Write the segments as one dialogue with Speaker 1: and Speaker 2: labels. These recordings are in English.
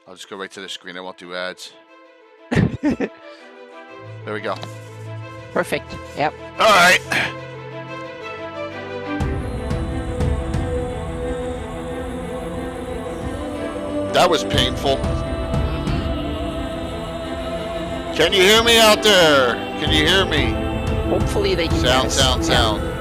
Speaker 1: I'll just go right to the screen. I won't do ads.
Speaker 2: Perfect.
Speaker 1: There we go.
Speaker 2: Yep.
Speaker 1: All right. That was painful. Can you hear me out there? Can you hear me?
Speaker 2: Hopefully they can hear us.
Speaker 1: Sound.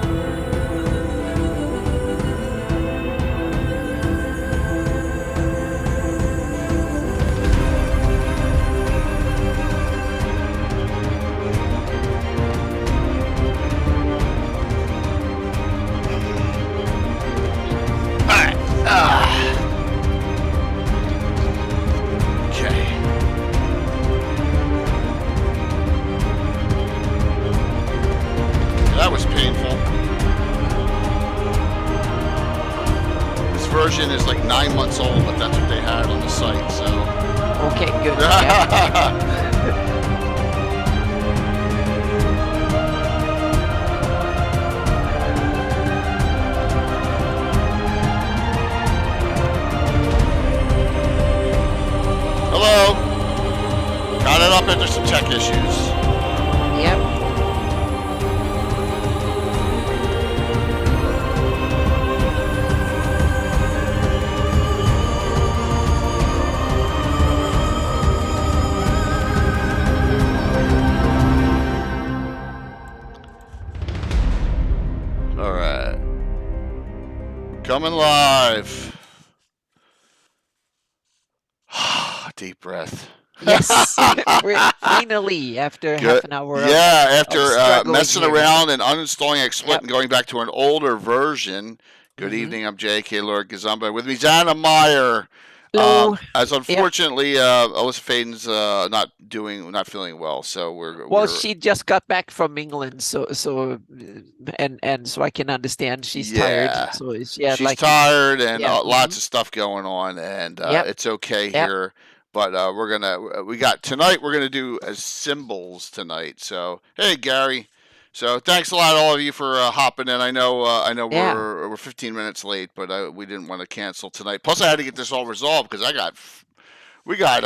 Speaker 1: That was painful. This version is like 9 months old, but that's what they had on the site, so.
Speaker 2: Okay, good. Yeah.
Speaker 1: Hello. Got it up after some tech issues.
Speaker 2: Yep.
Speaker 1: All right. Coming live. Deep breath.
Speaker 2: Yes. Finally, after half an hour.
Speaker 1: Yeah, after messing
Speaker 2: here.
Speaker 1: around and uninstalling XSplit and going back to an older version. Good evening. I'm J.K. Lord Gazumba. With me is Anna Meyer.
Speaker 2: Hello.
Speaker 1: As unfortunately, Alyssa Faden's not feeling well, so
Speaker 2: she just got back from England, so I can understand she's tired. So she's
Speaker 1: tired and lots of stuff going on, and it's okay here. But tonight we're gonna do symbols tonight. So hey, Gary. So thanks a lot, all of you, for hopping in. I know we're 15 minutes late, but we didn't want to cancel tonight. Plus, I had to get this all resolved because we got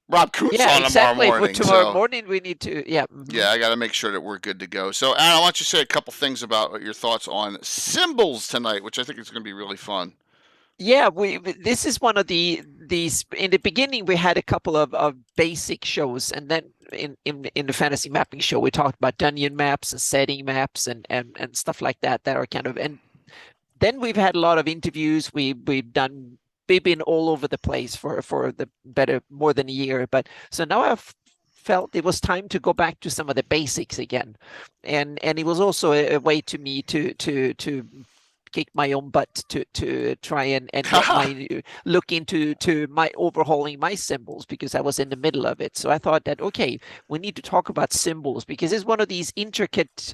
Speaker 1: Rob Coots on tomorrow morning.
Speaker 2: For tomorrow morning, we need to
Speaker 1: Yeah, I got to make sure that we're good to go. So Anna, why don't you say a couple things about your thoughts on symbols tonight, which I think is going to be really fun.
Speaker 2: Yeah, this is one of these. In the beginning, we had a couple of basic shows, and then in the fantasy mapping show, we talked about dungeon maps and setting maps and stuff like that are kind of. And then we've had a lot of interviews. We've been all over the place for the more than a year. But so now I've felt it was time to go back to some of the basics again, and it was also a way to me to kick my own butt to try and get look into my overhauling my symbols, because I was in the middle of it. So I thought that, okay, we need to talk about symbols, because it's one of these intricate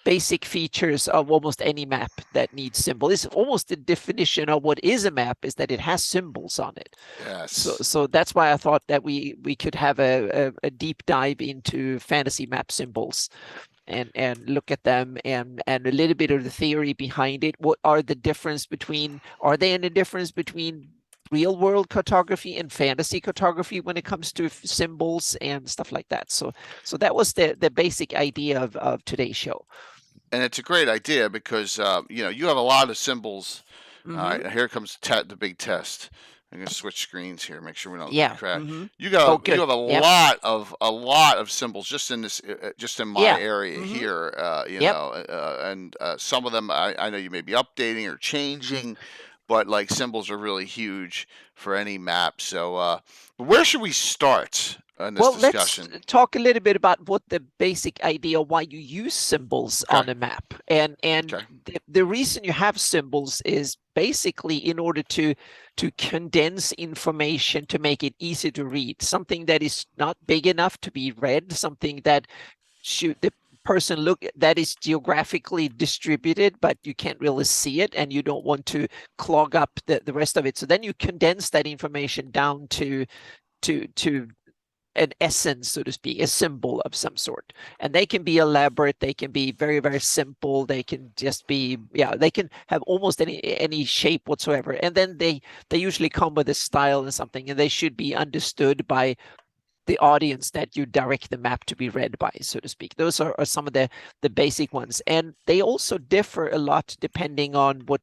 Speaker 2: basic features of almost any map that needs symbol. It's almost the definition of what is a map, is that it has symbols on it.
Speaker 1: Yes.
Speaker 2: So that's why I thought that we could have a deep dive into fantasy map symbols. And look at them and a little bit of the theory behind it. What are the difference between? Are there any difference between real world cartography and fantasy cartography when it comes to symbols and stuff like that? So that was the basic idea of today's show.
Speaker 1: And it's a great idea because you have a lot of symbols. Here comes the big test. I'm gonna switch screens here, make sure we don't crash. You have a lot of symbols just in this, just in my area here. And some of them I know you may be updating or changing, but like symbols are really huge for any map. So where should we start in this discussion?
Speaker 2: Let's talk a little bit about what the basic idea why you use symbols on a map. And the reason you have symbols is basically in order to condense information to make it easy to read. Something that is not big enough to be read, something that the person look that is geographically distributed, but you can't really see it and you don't want to clog up the rest of it. So then you condense that information down to an essence, so to speak, a symbol of some sort. And they can be elaborate, they can be very, very simple, they can just be, they can have almost any shape whatsoever. And then they usually come with a style and something, and they should be understood by the audience that you direct the map to be read by, so to speak. Those are some of the basic ones, and they also differ a lot depending on what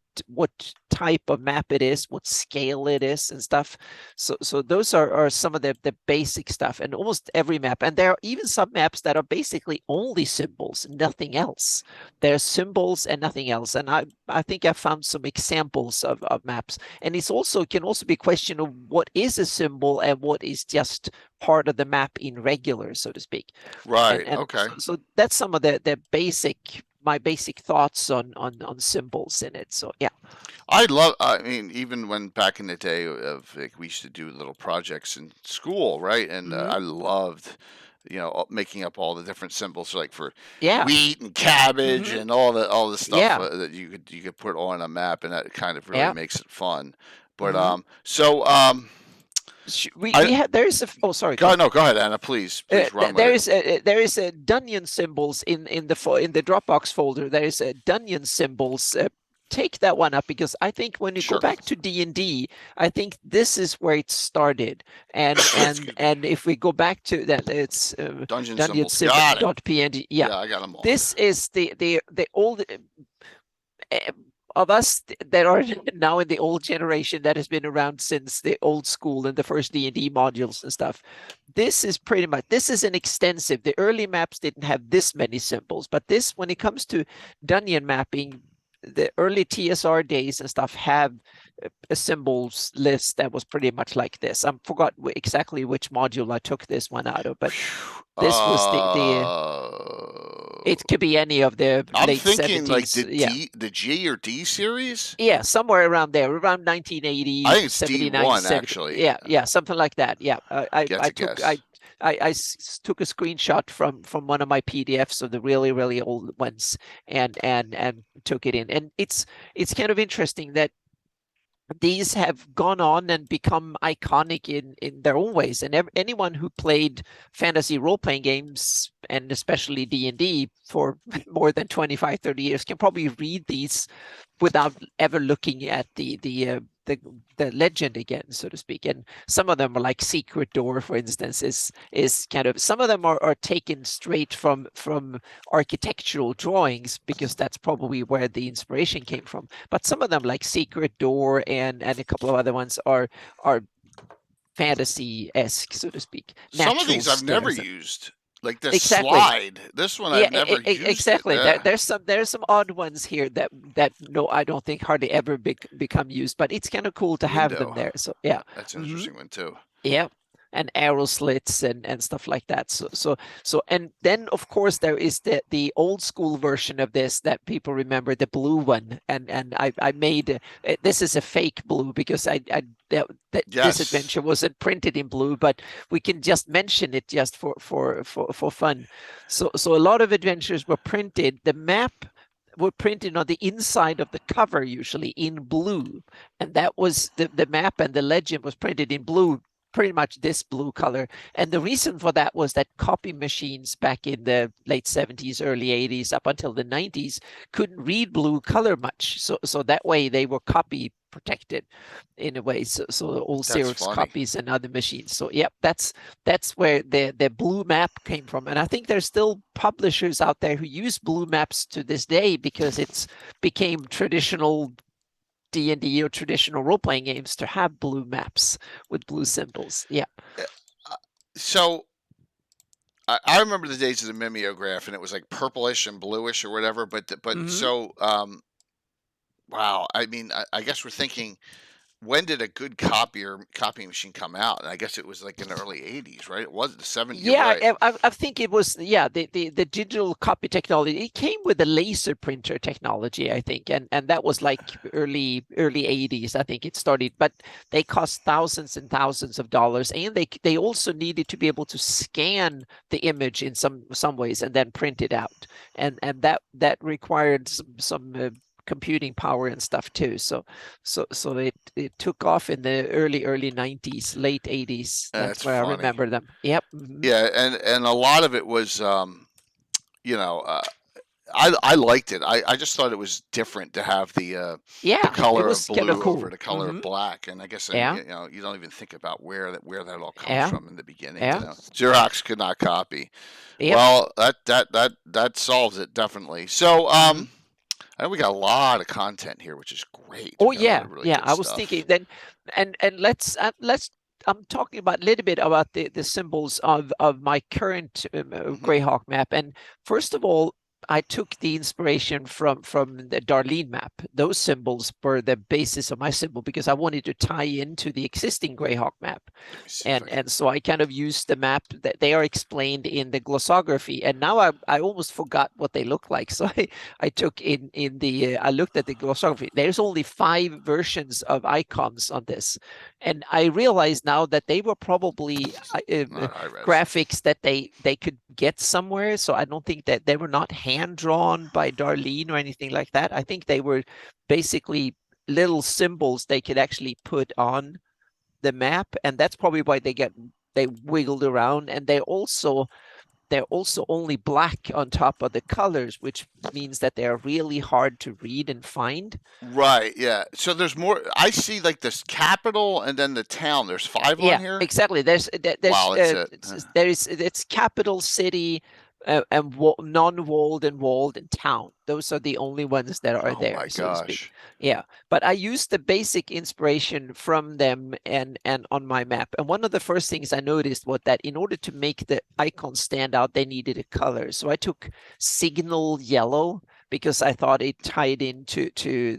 Speaker 2: type of map it is, what scale it is, and stuff. So those are some of the basic stuff, and almost every map. And there are even some maps that are basically only symbols, nothing else. They're symbols and nothing else. And I think I found some examples of maps. And it's also can also be a question of what is a symbol and what is just part of the map in regular, so to speak.
Speaker 1: Right. And okay.
Speaker 2: So that's some of the my basic thoughts on symbols in it. So yeah.
Speaker 1: I mean, even when back in the day of like we used to do little projects in school, right? And I loved, making up all the different symbols, like for wheat and cabbage and all the stuff that you could put on a map, and that kind of really makes it fun. But
Speaker 2: there's a oh sorry
Speaker 1: go ahead, Anna, please run
Speaker 2: there is a Dunyan symbols in the Dropbox folder. There is a Dunyan symbols. Take that one up, because I think when you go back to D&D, I think this is where it started. And if we go back to that, it's
Speaker 1: Dunyan symbols.png.
Speaker 2: Yeah,
Speaker 1: I got them all.
Speaker 2: This is the old of us that are now in the old generation that has been around since the old school and the first D&D modules and stuff. This is an extensive. The early maps didn't have this many symbols, but this, when it comes to Dunyan mapping, the early TSR days and stuff have a symbols list that was pretty much like this. I forgot exactly which module I took this one out of, but this was it could be any of the late 70s. I'm thinking
Speaker 1: like the G or D series?
Speaker 2: Yeah, somewhere around there, around 1980.
Speaker 1: I think it's D1, actually.
Speaker 2: Yeah, something like that. Yeah, I took a screenshot from one of my PDFs of the really, really old ones and took it in. And it's kind of interesting that these have gone on and become iconic in their own ways. And anyone who played fantasy role-playing games, and especially D&D, for more than 25, 30 years can probably read these without ever looking at the legend again, so to speak. And some of them are like Secret Door, for instance, is kind of, some of them are taken straight from architectural drawings, because that's probably where the inspiration came from. But some of them, like Secret Door and a couple of other ones, are fantasy-esque, so to speak.
Speaker 1: Some of these I've never used. Like this slide, this one I've never used.
Speaker 2: Exactly. There's some odd ones here that no, I don't think hardly ever become used, but it's kind of cool to have them there. So yeah,
Speaker 1: that's an interesting one too.
Speaker 2: Yeah, and arrow slits and stuff like that. So and then of course there is the old school version of this that people remember, the blue one, and I made this is a fake blue, because this adventure wasn't printed in blue, but we can just mention it just for fun. So a lot of adventures were printed. The map were printed on the inside of the cover, usually in blue, and that was the map, and the legend was printed in blue, pretty much this blue color. And the reason for that was that copy machines back in the late 70s, early 80s, up until the 90s, couldn't read blue color much. So that way they were copy protected in a way. So all Xerox copies and other machines. So yeah, that's where the blue map came from. And I think there's still publishers out there who use blue maps to this day, because it's became traditional D&D or traditional role-playing games to have blue maps with blue symbols. Yeah.
Speaker 1: So I remember the days of the mimeograph, and it was like purplish and bluish or whatever. But so wow. I mean, I guess we're thinking, when did a good copying machine come out? And I guess it was like in the early 80s, right? It was the 70s.
Speaker 2: Yeah,
Speaker 1: right?
Speaker 2: I think it was, the digital copy technology. It came with the laser printer technology, I think. And that was like early 80s, I think it started. But they cost thousands and thousands of dollars. And they also needed to be able to scan the image in some ways and then print it out. And that required some computing power and stuff too. So it took off in the early 90s, late 80s. That's where funny. I remember them. Yep.
Speaker 1: Yeah, and a lot of it was I liked it. I just thought it was different to have the color of blue
Speaker 2: cool.
Speaker 1: over the color of black, and I guess you don't even think about where that all comes from in the beginning. Xerox could not copy. Well, that solves it definitely. So I know we got a lot of content here, which is great.
Speaker 2: Oh really I was thinking then, and let's I'm talking about a little bit about the symbols of my current Greyhawk map. And first of all, I took the inspiration from the Darlene map. Those symbols were the basis of my symbol because I wanted to tie into the existing Greyhawk map. And so I kind of used the map that they are explained in the glossography. And now I almost forgot what they look like. So I took I looked at the glossography. There's only 5 versions of icons on this. And I realized now that they were probably graphics that they could get somewhere. So I don't think that they were not hand-drawn by Darlene or anything like that. I think they were basically little symbols they could actually put on the map. And that's probably why they wiggled around. And they're also only black on top of the colors, which means that they're really hard to read and find.
Speaker 1: Right, yeah. So there's more. I see like this capital and then the town. There's 5 on here?
Speaker 2: Exactly. There's it's capital, city, and non-walled and walled and town. Those are the only ones that are there.
Speaker 1: Oh my gosh.
Speaker 2: Yeah, but I used the basic inspiration from them and on my map. And one of the first things I noticed was that in order to make the icons stand out, they needed a color. So I took signal yellow because I thought it tied into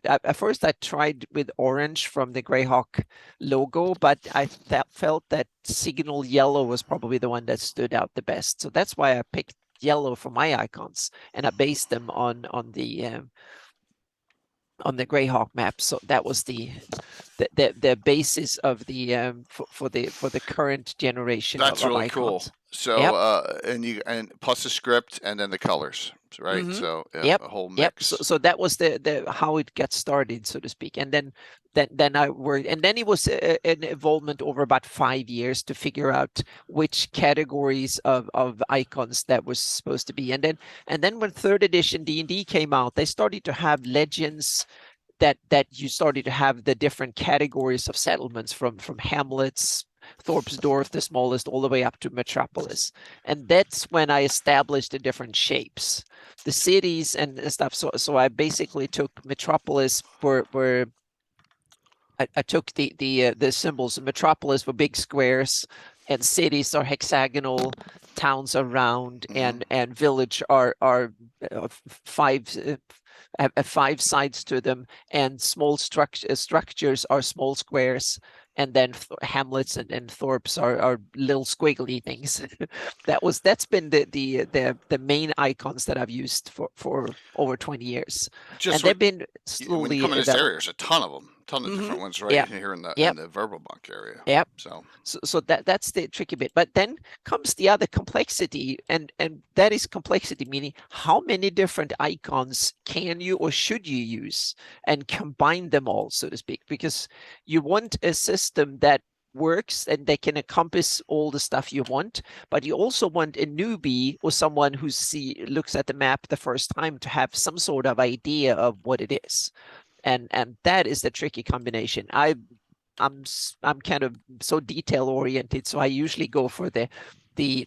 Speaker 2: at first I tried with orange from the Greyhawk logo, but I felt that signal yellow was probably the one that stood out the best. So that's why I picked yellow for my icons, and I based them on the Greyhawk map. So that was the basis of the for the current generation.
Speaker 1: That's
Speaker 2: of
Speaker 1: really
Speaker 2: icons.
Speaker 1: Cool. So and plus the script and then the colors, right? So a whole mix.
Speaker 2: So that was the how it got started, so to speak. And then I worked, and then it was an involvement over about 5 years to figure out which categories of icons that was supposed to be. And then when 3rd edition D&D came out, they started to have legends that you started to have the different categories of settlements from hamlets, Thorpsdorf, the smallest, all the way up to Metropolis. And that's when I established the different shapes, the cities and stuff. So I basically took Metropolis where I took the symbols. Metropolis were big squares, and cities are hexagonal, towns are round, and village are 5 sides to them, and small structures are small squares, and then hamlets and thorps are little squiggly things. That's been the main icons that I've used for over 20 years. And they've been slowly.
Speaker 1: When you come in this area, there's a ton of them. Ton of different ones here in the Verbal-Bunk area.
Speaker 2: Yep. So that's the tricky bit. But then comes the other complexity, and that is complexity, meaning how many different icons can you or should you use and combine them all, so to speak, because you want a system that works and they can encompass all the stuff you want, but you also want a newbie or someone who looks at the map the first time to have some sort of idea of what it is. And that is the tricky combination. I'm kind of so detail oriented, so I usually go for the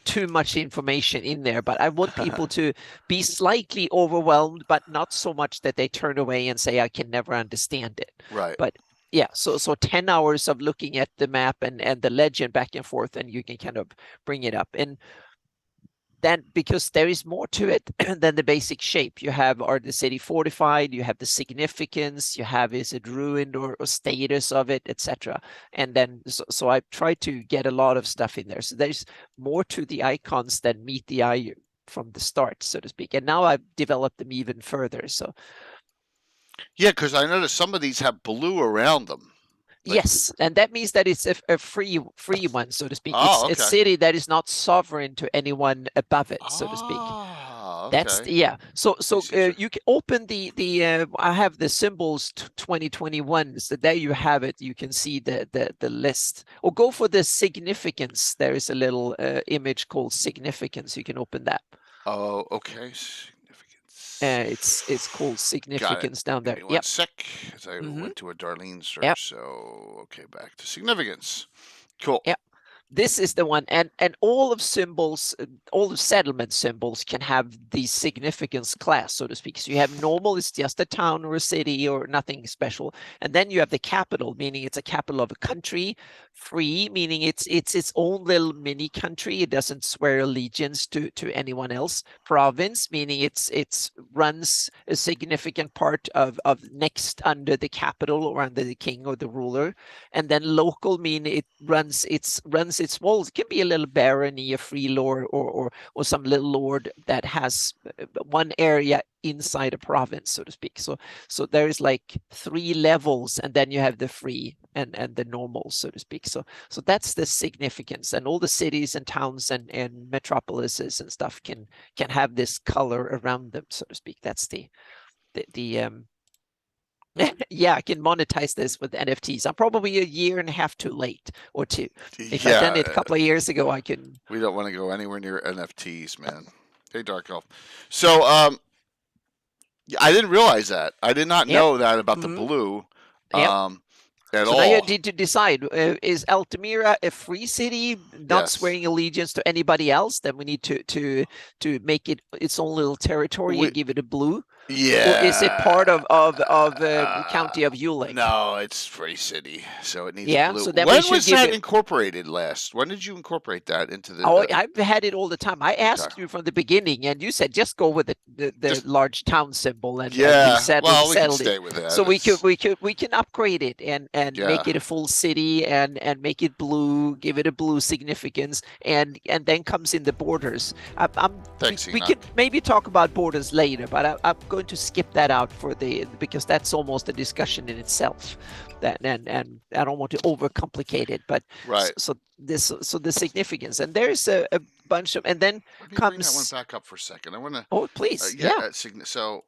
Speaker 2: too much information in there, but I want people to be slightly overwhelmed, but not so much that they turn away and say, I can never understand it.
Speaker 1: Right.
Speaker 2: But yeah, so 10 hours of looking at the map and the legend back and forth, and you can kind of bring it up. And then, because there is more to it than the basic shape, you have, are the city fortified, you have the significance, you have, is it ruined or status of it, etc. And then, so I try to get a lot of stuff in there. So there's more to the icons than meet the eye from the start, so to speak. And now I've developed them even further. So
Speaker 1: yeah, because I noticed some of these have blue around them.
Speaker 2: Yes, and that means that it's a free one, so to speak. It's a city that is not sovereign to anyone above it, so to speak. That's
Speaker 1: Okay.
Speaker 2: yeah. So you can open the I have the symbols 2021. So there you have it. You can see the list. Or go for the significance. There is a little image called significance. You can open that.
Speaker 1: Oh, okay. Significance.
Speaker 2: It's called significance down there.
Speaker 1: Give me one
Speaker 2: Yep.
Speaker 1: sec, as I went to a Darlene search.
Speaker 2: Yep.
Speaker 1: So okay, back to significance. Cool.
Speaker 2: Yep. This is the one, and all of symbols, all the settlement symbols can have the significance class, so to speak. So you have normal, it's just a town or a city or nothing special, and then you have the capital, meaning it's a capital of a country. Free, meaning it's its own little mini country. It doesn't swear allegiance to anyone else. Province, meaning it's runs a significant part of next under the capital or under the king or the ruler, and then local, meaning it runs its walls. It can be a little barony, a free lord, or some little lord that has one area inside a province, so to speak. So there is like 3 levels, and then you have the free and the normal, so to speak. So that's the significance, and all the cities and towns and metropolises and stuff can have this color around them, so to speak. That's the yeah, I can monetize this with NFTs. I'm probably a year and a half too late, or 2. If I'd done it a couple of years ago, I can.
Speaker 1: We don't want to go anywhere near NFTs, man. Hey, Dark Elf. So, I didn't realize that. I did not know that about the blue. At all.
Speaker 2: Now you need to decide, is Altamira a free city, not swearing allegiance to anybody else? Then we need to make it its own little territory and give it a blue.
Speaker 1: Yeah.
Speaker 2: Or is it part of the county of Ulick?
Speaker 1: No, it's free city, so it needs blue.
Speaker 2: So then
Speaker 1: when was that incorporated last? When did you incorporate that into the?
Speaker 2: Oh, I've had it all the time. I asked you from the beginning, and you said just go with the large town symbol, and we can stay with that. So we can upgrade it and make it a full city and make it blue, give it a blue significance, and then comes in the borders. We could maybe talk about borders later, but I'm going to skip that out because that's almost a discussion in itself. And I don't want to overcomplicate it, but so the significance, and there's a bunch of, and then comes.
Speaker 1: Bring that one back up for a second. I want to.
Speaker 2: Oh, please.
Speaker 1: So,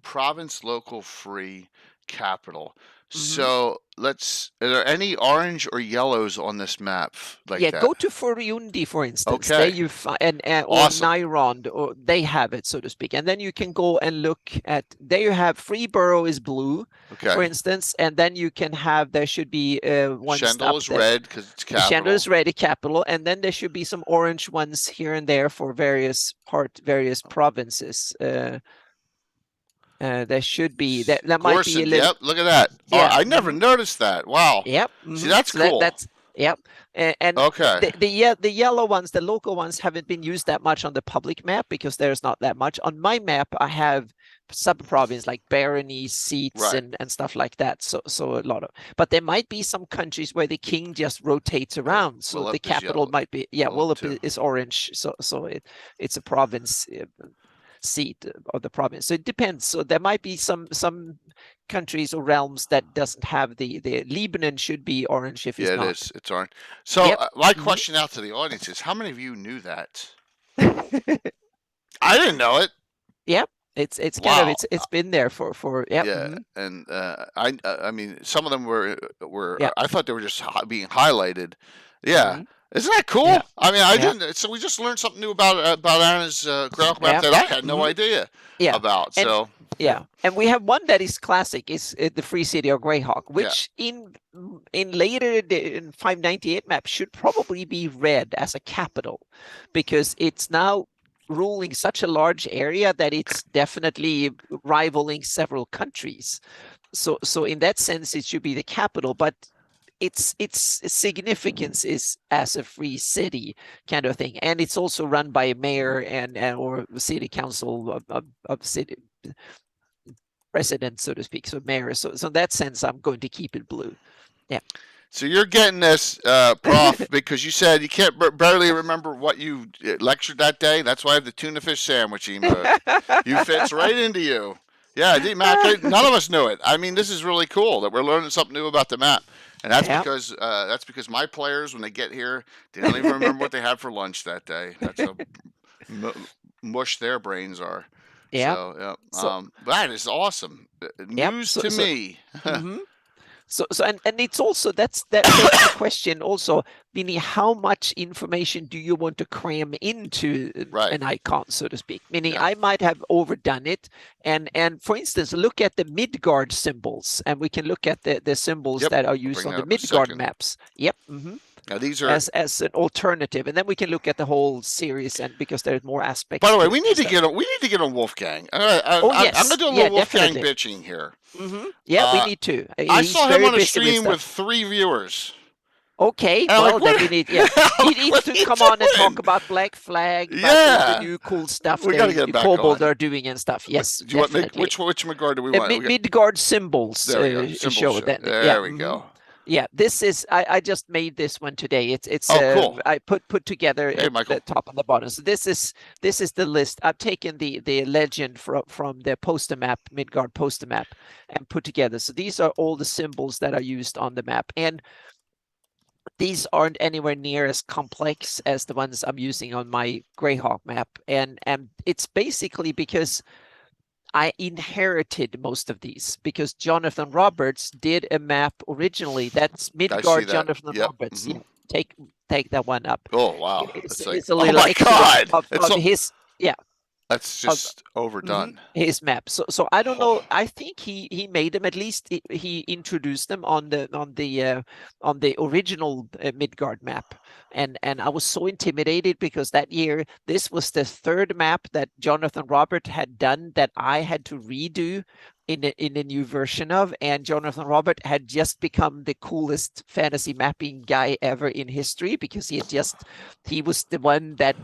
Speaker 1: province, local, free, capital. So are there any orange or yellows on this map like that?
Speaker 2: Go to Furuundi, for instance. There you find, or Nyrond, or they have it, so to speak. And then you can go and look at, there you have Freeborough is blue, for instance, and then you can have, there should be one
Speaker 1: Shendal is red because it's capital.
Speaker 2: Shendal is red, capital, and then there should be some orange ones here and there for various provinces. There should be that might be a little.
Speaker 1: Yep, look at that. Yeah, I never noticed that. Wow.
Speaker 2: Yep.
Speaker 1: See, that's cool.
Speaker 2: Yep. And the yellow ones, the local ones, haven't been used that much on the public map because there's not that much. On my map, I have sub-province like barony seats and stuff like that. So a lot of, but there might be some countries where the king just rotates around. So
Speaker 1: Willip
Speaker 2: the capital might be Willip is orange. So it's a province seat of the province. So it depends. So there might be some countries or realms that doesn't have the Lebanon should be orange if it's not.
Speaker 1: It is. It's orange. So my question out to the audience is, how many of you knew that? I didn't know it.
Speaker 2: Yep. It's kind of it's been there for
Speaker 1: and I mean some of them were I thought they were just being highlighted. Isn't that cool? Yeah. I mean, I didn't. So we just learned something new about Anna's Greyhawk map that I had no idea about. So
Speaker 2: and we have one that is classic, is the Free City of Greyhawk, which in later in 598 map should probably be read as a capital, because it's now ruling such a large area that it's definitely rivaling several countries. So in that sense, it should be the capital, but its significance is as a free city kind of thing, and it's also run by a mayor and or city council of city president, so to speak. So mayor. So in that sense, I'm going to keep it blue. Yeah.
Speaker 1: So you're getting this, Prof, because you said you can't barely remember what you lectured that day. That's why I have the tuna fish sandwich emote. You fits right into you. Yeah, Matt, none of us knew it. I mean, this is really cool that we're learning something new about the map. And that's because my players, when they get here, they don't even remember what they had for lunch that day. That's mush their brains are.
Speaker 2: Yeah.
Speaker 1: So, yeah. That is awesome. News to me.
Speaker 2: Mm-hmm. So and it's also that begs the question also, meaning how much information do you want to cram into an icon, so to speak? Meaning I might have overdone it, and for instance, look at the Midgard symbols, and we can look at the symbols that are used on the Midgard maps. Yep. Mm-hmm.
Speaker 1: Now these are
Speaker 2: as an alternative, and then we can look at the whole series, and because there's more aspects.
Speaker 1: By the way, we need to get on Wolfgang. I'm gonna do a little Wolfgang bitching here.
Speaker 2: Mm-hmm. Yeah, we need to.
Speaker 1: I saw him on a stream with 3 viewers.
Speaker 2: Okay, well, then we need, he needs to come on and talk about Black Flag, about the new cool stuff that Kobold are doing and stuff. Yes,
Speaker 1: do you want which Midgard do we want?
Speaker 2: Midgard symbols show.
Speaker 1: There we go.
Speaker 2: Yeah, this is, I just made this one today. It's
Speaker 1: cool.
Speaker 2: I put together the top and the bottom. So this is the list. I've taken the legend from the poster map, Midgard poster map, and put together. So these are all the symbols that are used on the map, and these aren't anywhere near as complex as the ones I'm using on my Greyhawk map, and it's basically because I inherited most of these, because Jonathan Roberts did a map originally. That's Midgard, Jonathan Roberts. Mm-hmm. Yeah, take that one up.
Speaker 1: Oh wow!
Speaker 2: It's a little of his. Yeah.
Speaker 1: That's just overdone.
Speaker 2: His map. So I don't know. I think he made them. At least he introduced them on the original Midgard map, and I was so intimidated because that year this was the third map that Jonathan Robert had done that I had to redo in a new version of, and Jonathan Robert had just become the coolest fantasy mapping guy ever in history, because he was the one that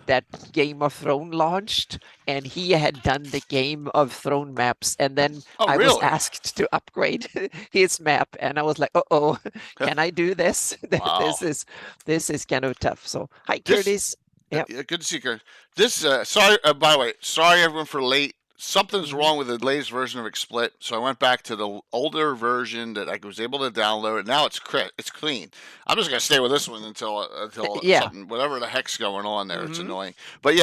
Speaker 2: Game of Thrones launched, and he had done the Game of Thrones maps, and then I was asked to upgrade his map, and I was like, can I do this?
Speaker 1: Wow.
Speaker 2: This is kind of tough. So hi, Curtis.
Speaker 1: Yeah, good to see you, Curtis. This sorry, by the way, sorry everyone for late. Something's wrong with the latest version of XSplit, so I went back to the older version that I was able to download. And now it's clean. I'm just gonna stay with this one until something, whatever the heck's going on there. It's annoying, but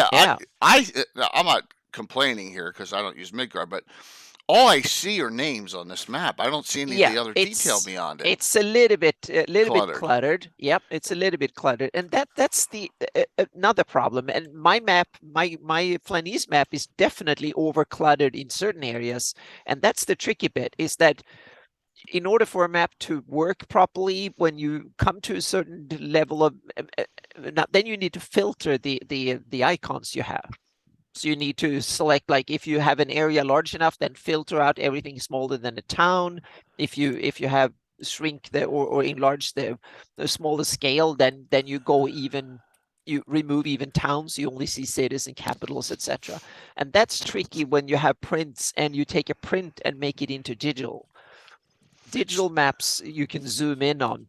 Speaker 1: I'm not complaining here because I don't use Midgard, but all I see are names on this map. I don't see any of the other detail beyond it.
Speaker 2: It's a little bit cluttered. Yep, it's a little bit cluttered, and that's the another problem. And my map, my Flanese map, is definitely over cluttered in certain areas, and that's the tricky bit. Is that in order for a map to work properly, when you come to a certain level of, then you need to filter the icons you have. So you need to select, like, if you have an area large enough, then filter out everything smaller than a town. If you have shrink or enlarge the smaller scale, then you remove even towns. You only see cities and capitals, etc. And that's tricky when you have prints and you take a print and make it into digital. Digital maps you can zoom in on,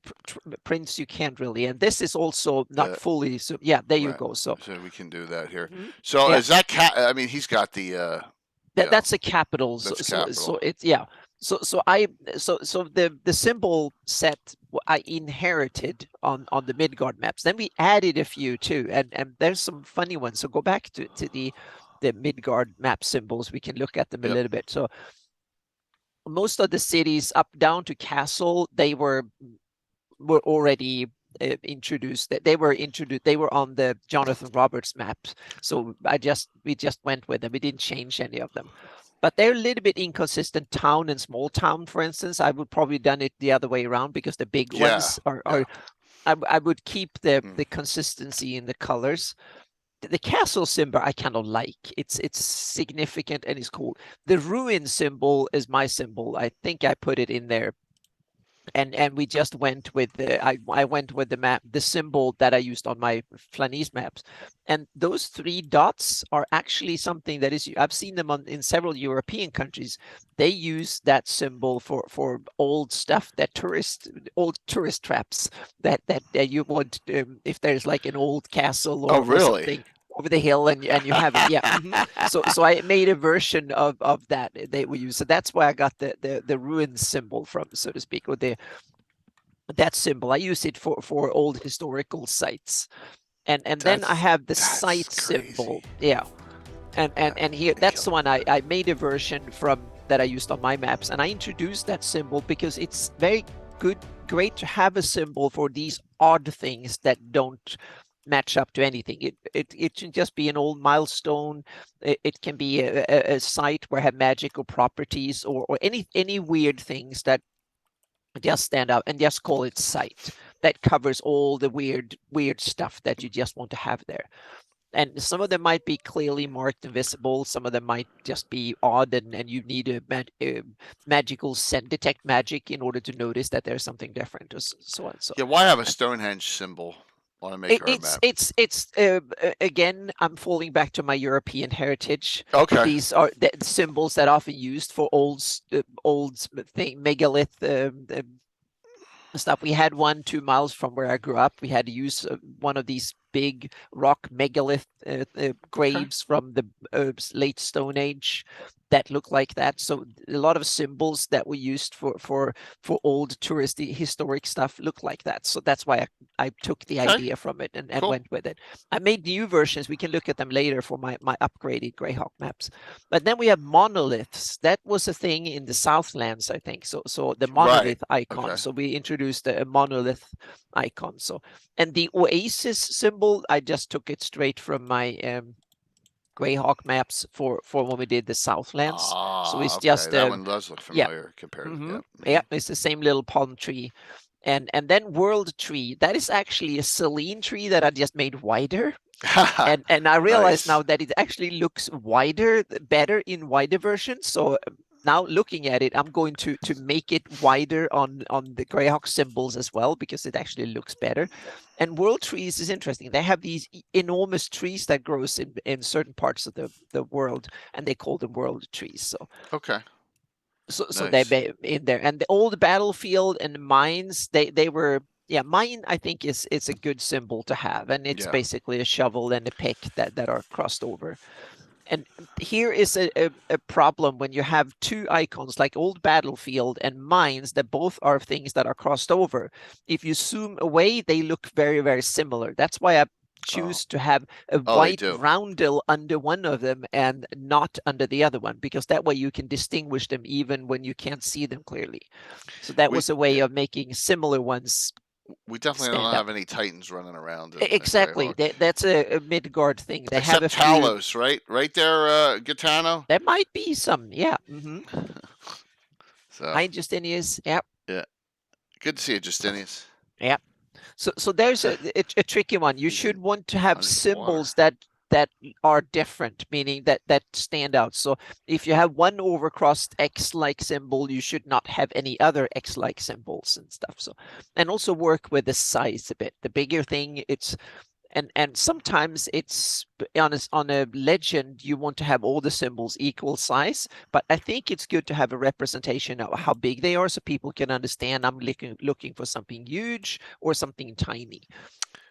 Speaker 2: prints you can't really, and this is also not fully. So there you go. So
Speaker 1: we can do that here. So is that I mean, he's got the
Speaker 2: that's a capital. So it's So the symbol set I inherited on the Midgard maps. Then we added a few too, and there's some funny ones. So go back to the Midgard map symbols. We can look at them a little bit. So most of the cities up down to castle, they were already introduced. They were on the Jonathan Roberts maps. So we just went with them. We didn't change any of them. But they're a little bit inconsistent. Town and small town, for instance, I would probably done it the other way around, because the big ones are I would keep the consistency in the colors. The castle symbol I kind of like. It's significant and it's cool. The ruin symbol is my symbol. I think I put it in there, and we just went with I went with the map, the symbol that I used on my Flanese maps. And those 3 dots are actually something that is, I've seen them in several European countries. They use that symbol for old stuff, old tourist traps that you want, if there's like an old castle or something over the hill, and you have it. So I made a version of that they will use. So that's why I got the ruin symbol from, so to speak, or that symbol. I use it for old historical sites, and then I have the site symbol. Yeah. And here, that's the one I made a version from that I used on my maps, and I introduced that symbol because it's very great to have a symbol for these odd things that don't match up to anything. It can just be an old milestone. It can be a site where have magical properties or any weird things that just stand out, and just call it site. That covers all the weird stuff that you just want to have there. And some of them might be clearly marked and visible. Some of them might just be odd, and you need a magical detect magic in order to notice that there's something different, or so on. So
Speaker 1: yeah, why have a Stonehenge symbol on a Maker map?
Speaker 2: It's again, I'm falling back to my European heritage.
Speaker 1: Okay.
Speaker 2: These are the symbols that are often used for old megalith stuff. We had 1-2 miles from where I grew up. We had to use one of these big rock megalith graves from the late Stone Age that look like that. So a lot of symbols that we used for old touristy historic stuff look like that. So that's why I took the idea from it and went with it. I made new versions. We can look at them later for my upgraded Greyhawk maps. But then we have monoliths. That was a thing in the Southlands, I think. So the monolith icon. Okay. So we introduced a monolith icon. So, and the oasis symbol, I just took it straight from my Greyhawk maps for when we did the Southlands. So it's just
Speaker 1: that one does look familiar compared
Speaker 2: to yeah, it's the same little palm tree. And then World Tree, that is actually a Selene tree that I just made wider. and I realize now that it actually looks better in wider versions. So now looking at it, I'm going to make it wider on the Greyhawk symbols as well, because it actually looks better. And World Trees is interesting. They have these enormous trees that grows in certain parts of the world, and they call them World Trees. So
Speaker 1: okay.
Speaker 2: So they're in there. And the old battlefield and mines, they were, mine I think is a good symbol to have, and it's basically a shovel and a pick that are crossed over. And here is a problem when you have two icons like old battlefield and mines that both are things that are crossed over. If you zoom away, they look very, very similar. That's why I choose to have a white roundel under one of them and not under the other one, because that way you can distinguish them even when you can't see them clearly. So that was a way of making similar ones.
Speaker 1: We definitely don't have any Titans running around.
Speaker 2: Exactly. That's a Midgard thing. They
Speaker 1: Except
Speaker 2: have a
Speaker 1: Talos, right? Right there, Gitano?
Speaker 2: There might be some, yeah.
Speaker 1: So.
Speaker 2: Hi, Justinius. Yep.
Speaker 1: Yeah. Good to see you, Justinius.
Speaker 2: Yeah. So there's a tricky one. You should want to have symbols that are different, meaning that stand out. So if you have one overcrossed X-like symbol, you should not have any other X-like symbols and stuff. So, and also work with the size a bit. The bigger thing, and sometimes it's on a legend, you want to have all the symbols equal size, but I think it's good to have a representation of how big they are so people can understand I'm looking for something huge or something tiny.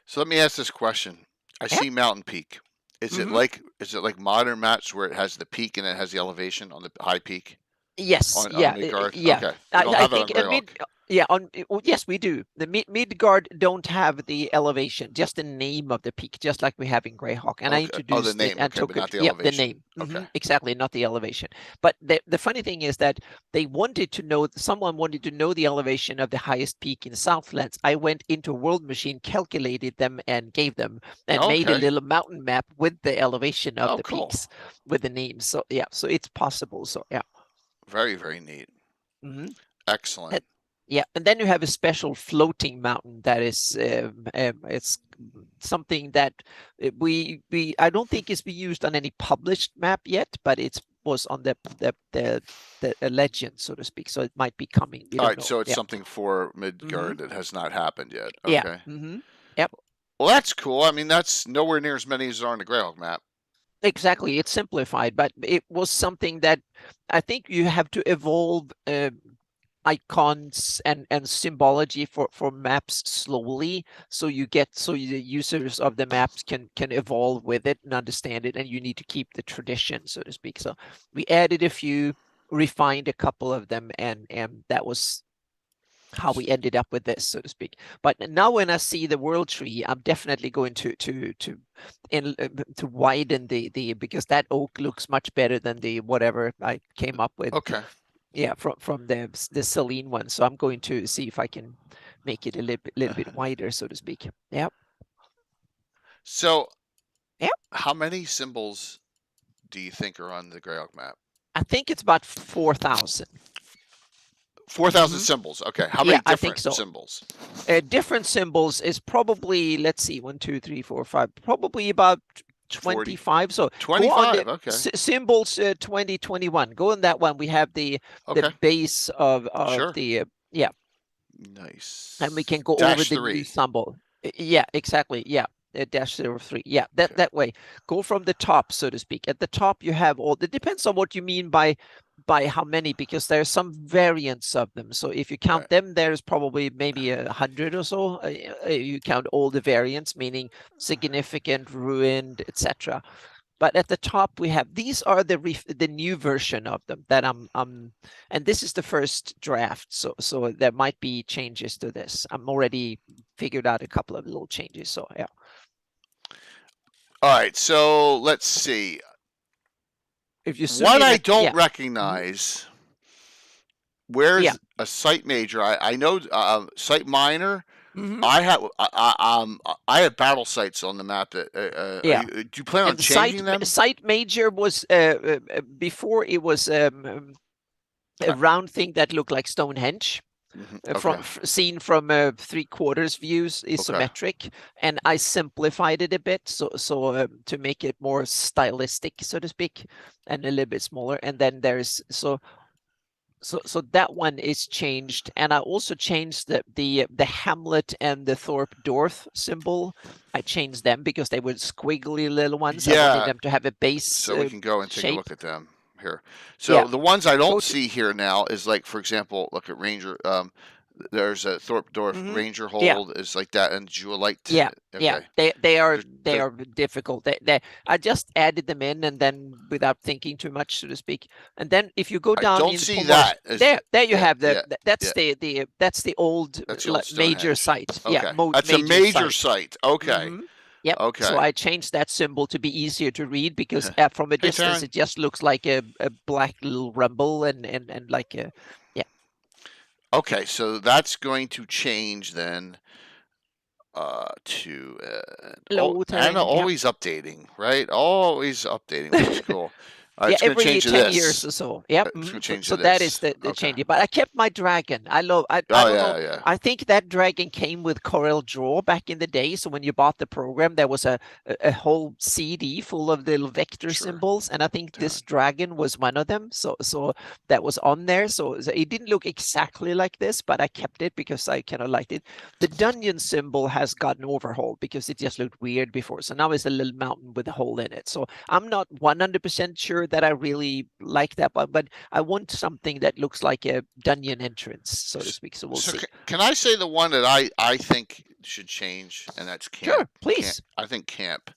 Speaker 1: So let me ask this question. I see Mountain Peak. Is it like modern maps where it has the peak and it has the elevation on the high peak?
Speaker 2: Yes.
Speaker 1: Yeah.
Speaker 2: Okay. I think yes, we do. The Midgard don't have the elevation, just the name of the peak, just like we have in Greyhawk. And I introduced
Speaker 1: the name,
Speaker 2: and took
Speaker 1: not the elevation.
Speaker 2: The name. Exactly, not the elevation. But the funny thing is that someone wanted to know the elevation of the highest peak in Southlands. I went into World Machine, calculated them, and gave them, and made a little mountain map with the elevation of the peaks with the names. So so it's possible. So
Speaker 1: very, very neat. Excellent.
Speaker 2: And then you have a special floating mountain that is it's something that I don't think it's been used on any published map yet, but it was on the legend, so to speak. So it might be coming.
Speaker 1: All right, so it's something for Midgard that has not happened yet. Okay.
Speaker 2: Yeah. Yep.
Speaker 1: Well, that's cool. I mean, that's nowhere near as many as are on the Greyhawk map.
Speaker 2: Exactly, it's simplified, but it was something that I think you have to evolve icons and symbology for maps slowly, so the users of the maps can evolve with it and understand it, and you need to keep the tradition, so to speak. So we added a few, refined a couple of them, and that was how we ended up with this, so to speak. But now when I see the world tree, I'm definitely going to widen the because that oak looks much better than the whatever I came up with.
Speaker 1: Okay.
Speaker 2: Yeah, from the Celine one. So I'm going to see if I can make it a little bit wider, so to speak. Yeah.
Speaker 1: So,
Speaker 2: yeah,
Speaker 1: how many symbols do you think are on the Greyhawk map?
Speaker 2: I think it's about 4,000.
Speaker 1: 4,000 symbols. Okay. How many different symbols?
Speaker 2: Different symbols is probably, let's see, 1, 2, 3, 4, 5, probably about 25. 40. So
Speaker 1: 25. Okay.
Speaker 2: Symbols 2021. Go on that one. We have the base of
Speaker 1: sure.
Speaker 2: the yeah.
Speaker 1: Nice.
Speaker 2: And we can go over the new symbol. Yeah, exactly. Yeah. -03. Yeah, that way. Go from the top, so to speak. At the top, you have all. It depends on what you mean by how many, because there's some variants of them. So if you count them, there's probably maybe 100 or so. You count all the variants, meaning significant, ruined, etc. But at the top we have, these are the new version of them that and this is the first draft. So there might be changes to this. I'm already figured out a couple of little changes. So yeah.
Speaker 1: All right. So let's see.
Speaker 2: If you
Speaker 1: what I don't recognize, where's a site major? I know site minor. I have battle sites on the map. That do you plan on changing them?
Speaker 2: Site major was before it was a round thing that looked like Stonehenge. Seen from 3/4 views, isometric, and I simplified it a bit so to make it more stylistic, so to speak, and a little bit smaller. And then there's so that one is changed, and I also changed the Hamlet and the Thorpe Dwarf symbol. I changed them because they were squiggly little ones. I wanted them to have a base.
Speaker 1: So we can go and take a look at them here. So the ones I don't see here now is, like, for example, look at Ranger. There's a Thorpe Dwarf Ranger hold is like that, and Jewelite.
Speaker 2: Yeah, they are difficult. I just added them in, and then without thinking too much, so to speak. And then if you go down,
Speaker 1: I don't see that.
Speaker 2: There you have that's the old major site.
Speaker 1: Okay.
Speaker 2: Yeah,
Speaker 1: that's a major site. Okay.
Speaker 2: Yep.
Speaker 1: Okay.
Speaker 2: So I changed that symbol to be easier to read, because from a distance it just looks like a black little rumble and like a
Speaker 1: Okay, so that's going to change then to Anna always updating, right? Always updating, which is cool.
Speaker 2: Every 10 years or so. Yep. So that is the change. But I kept my dragon. I don't know. I think that dragon came with Corel Draw back in the day. So when you bought the program, there was a whole CD full of little vector symbols, and I think this dragon was one of them. So that was on there. So it didn't look exactly like this, but I kept it because I kind of liked it. The Dungeon symbol has gotten overhauled because it just looked weird before. So now it's a little mountain with a hole in it. So I'm not 100% sure that I really like that, but I want something that looks like a dungeon entrance, so to speak. So we'll see.
Speaker 1: Can I say the one that I think should change, and that's camp?
Speaker 2: Sure, please.
Speaker 1: I think camp.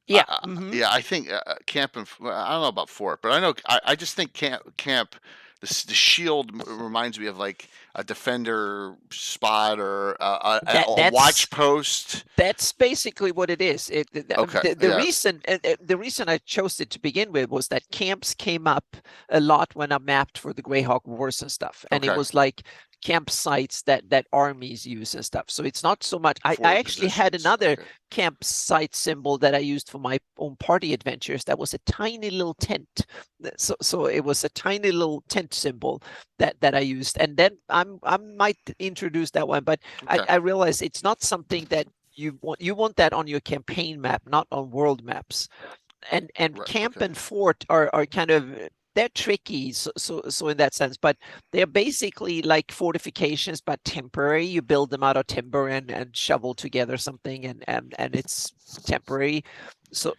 Speaker 2: Yeah.
Speaker 1: Yeah, I think camp, and I don't know about fort, but I know I just think camp. The shield reminds me of like a defender spot or a watch post.
Speaker 2: That's basically what it is. The reason I chose it to begin with was that camps came up a lot when I mapped for the Greyhawk Wars and stuff, and it was like campsites that armies use and stuff. So it's not so much. I actually had another campsite symbol that I used for my own party adventures. That was a tiny little tent. So it was a tiny little tent symbol that I used, and then I might introduce that one, but I realized it's not something that you want that on your campaign map, not on world maps. And camp and fort are kind of, they're tricky, so in that sense, but they're basically like fortifications, but temporary. You build them out of timber and shovel together something, and it's temporary. So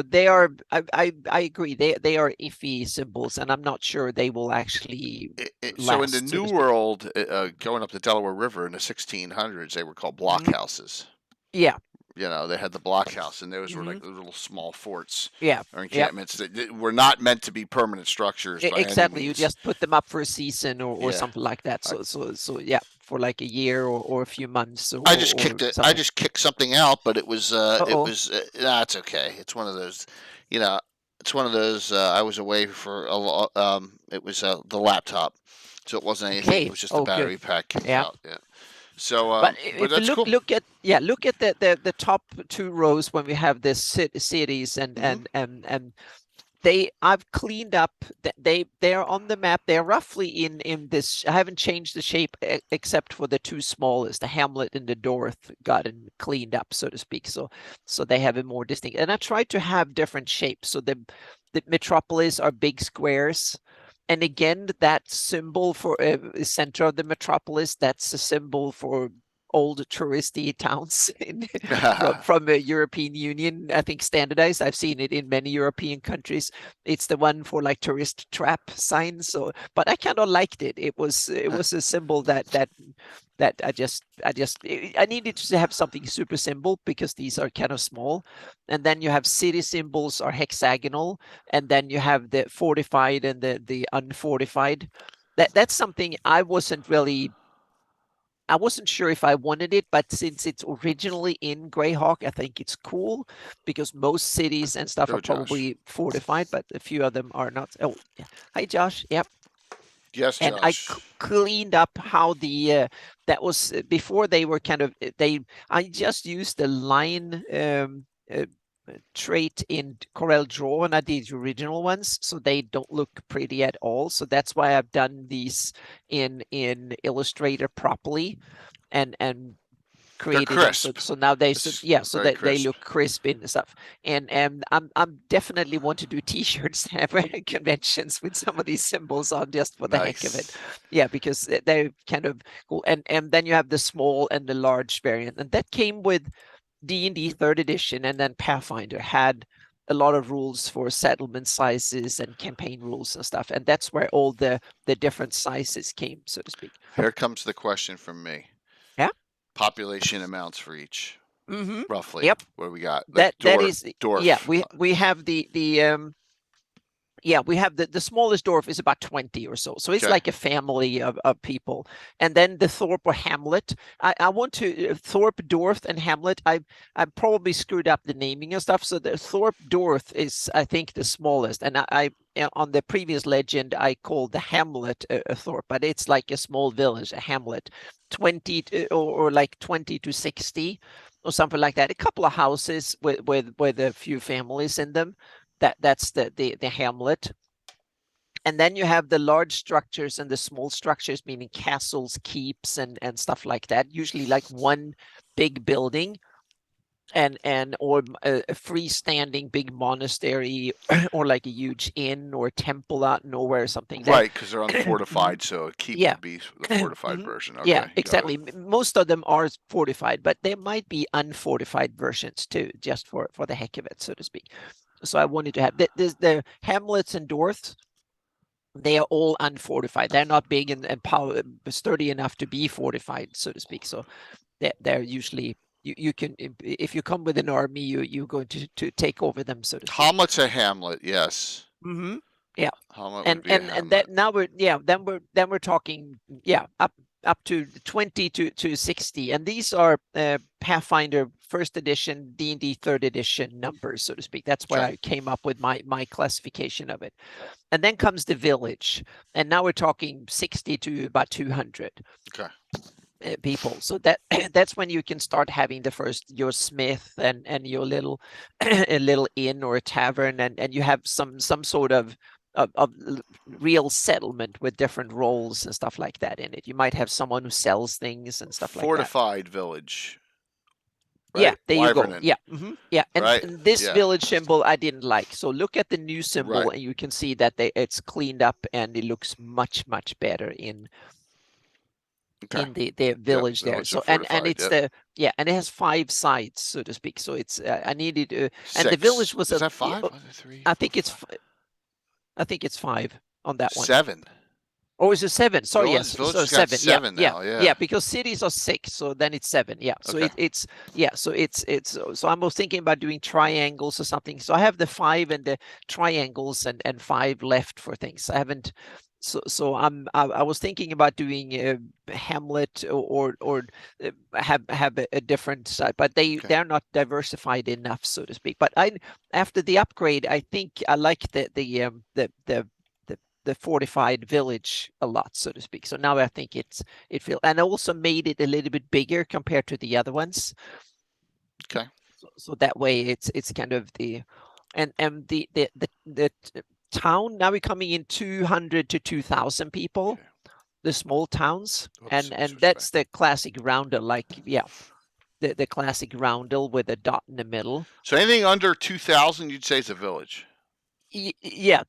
Speaker 2: they are. I agree. They are iffy symbols, and I'm not sure they will actually.
Speaker 1: So in the New World, going up the Delaware River in the 1600s, they were called blockhouses.
Speaker 2: Yeah.
Speaker 1: You know, they had the blockhouse, and those were like little small forts or encampments
Speaker 2: Yep.
Speaker 1: that were not meant to be permanent structures by
Speaker 2: Exactly.
Speaker 1: any
Speaker 2: You
Speaker 1: means.
Speaker 2: just put them up for a season or something like that. So yeah, for like a year or a few months.
Speaker 1: I just kicked it. I just kicked something out, but it was it's okay. It's one of those, you know, it's one of those. I was away for a lot. It was the laptop, so it wasn't anything.
Speaker 2: Okay.
Speaker 1: It was just the battery pack kicked out. Yeah. So,
Speaker 2: but
Speaker 1: but
Speaker 2: if
Speaker 1: that's
Speaker 2: you
Speaker 1: cool.
Speaker 2: look at the top two rows when we have the cities and I've cleaned up. They're on the map. They're roughly in this. I haven't changed the shape except for the two smallest, the Hamlet and the Dorth, gotten cleaned up, so to speak. So they have a more distinct. And I tried to have different shapes. So the metropolis are big squares. And again, that symbol for center of the metropolis, that's a symbol for old touristy towns from the European Union, I think standardized. I've seen it in many European countries. It's the one for like tourist trap signs. So, but I kind of liked it. It was a symbol that I needed to have something super simple because these are kind of small. And then you have city symbols are hexagonal, and then you have the fortified and the unfortified. That's something I wasn't sure if I wanted it, but since it's originally in Greyhawk, I think it's cool because most cities and stuff are probably fortified, but a few of them are not. Oh, yeah. Hi, Josh. Yep.
Speaker 1: Yes,
Speaker 2: and
Speaker 1: Josh.
Speaker 2: I cleaned up how the that was before they were kind of I just used the line trait in Corel Draw, and I did the original ones, so they don't look pretty at all. So that's why I've done these in Illustrator properly and created them. So now they they look crisp and stuff. And I'm definitely want to do t-shirts conventions with some of these symbols on just for the heck of it. Yeah, because they're kind of cool. And then you have the small and the large variant, and that came with D&D 3rd edition, and then Pathfinder had a lot of rules for settlement sizes and campaign rules and stuff, and that's where all the different sizes came, so to speak.
Speaker 1: Here comes the question from me.
Speaker 2: Yeah.
Speaker 1: Population amounts for each, roughly.
Speaker 2: Yep.
Speaker 1: What do we got?
Speaker 2: That is Dorf. Yeah. We have we have the smallest Dorf is about 20 or so. So it's like a family of people. And then the Thorp or Hamlet. I want to Thorp, Dorf, and Hamlet. I probably screwed up the naming and stuff. So the Thorp Dorf is, I think, the smallest. And I on the previous legend, I called the Hamlet a Thorp, but it's like a small village, a hamlet, 20 or like 20 to 60 or something like that. A couple of houses with a few families in them. That's the hamlet. And then you have the large structures and the small structures, meaning castles, keeps, and stuff like that. Usually like one big building or a freestanding big monastery or like a huge inn or temple out nowhere or something.
Speaker 1: Right, because they're unfortified, so a keep would be the fortified version. Okay,
Speaker 2: yeah, exactly. Most of them are fortified, but there might be unfortified versions too, just for the heck of it, so to speak. So I wanted to have the Hamlets and Dorths. They are all unfortified. They're not big and sturdy enough to be fortified, so to speak. So they're usually you can, if you come with an army, you're going to take over them, so to speak.
Speaker 1: Hamlet's a hamlet, yes.
Speaker 2: Yeah.
Speaker 1: Hamlet
Speaker 2: and that now we're talking up to 20 to 60, and these are Pathfinder 1st edition, D&D 3rd edition numbers, so to speak. That's where I came up with my classification of it. And then comes the village, and now we're talking 60 to about 200 people. So that's when you can start having your smith and your little a little inn or a tavern, and you have some sort of real settlement with different roles and stuff like that in it. You might have someone who sells things and stuff like that.
Speaker 1: Fortified village. Right?
Speaker 2: Yeah, there you go. Yeah, yeah. And this village symbol I didn't like. So look at the new symbol, and you can see that it's cleaned up and it looks much better in the village there. So and it's and it has 5 sides, so to speak. So it's I needed and the village was
Speaker 1: Is that 5? 1, 2, 3,
Speaker 2: I think it's 5 on that one.
Speaker 1: 7.
Speaker 2: Oh, it's a 7. Sorry,
Speaker 1: Village,
Speaker 2: yes.
Speaker 1: Village
Speaker 2: So
Speaker 1: has got
Speaker 2: 7.
Speaker 1: 7
Speaker 2: Yeah,
Speaker 1: now.
Speaker 2: yeah,
Speaker 1: Yeah.
Speaker 2: yeah. Because cities are 6, so then it's 7. Yeah. So
Speaker 1: Okay.
Speaker 2: it's yeah. So it's so I was thinking about doing triangles or something. So I have the 5 and the triangles and 5 left for things. I haven't. So I was thinking about doing Hamlet or have a different side, but they're not diversified enough, so to speak. But after the upgrade, I think I like the fortified village a lot, so to speak. So now I think it feels, and I also made it a little bit bigger compared to the other ones.
Speaker 1: Okay.
Speaker 2: So that way it's kind of the town now we're coming in 200 to 2,000 people. Okay. The small towns. Oops, and that's the classic roundel, like the classic roundel with a dot in the middle.
Speaker 1: So anything under 2,000 you'd say is a village?
Speaker 2: Yeah,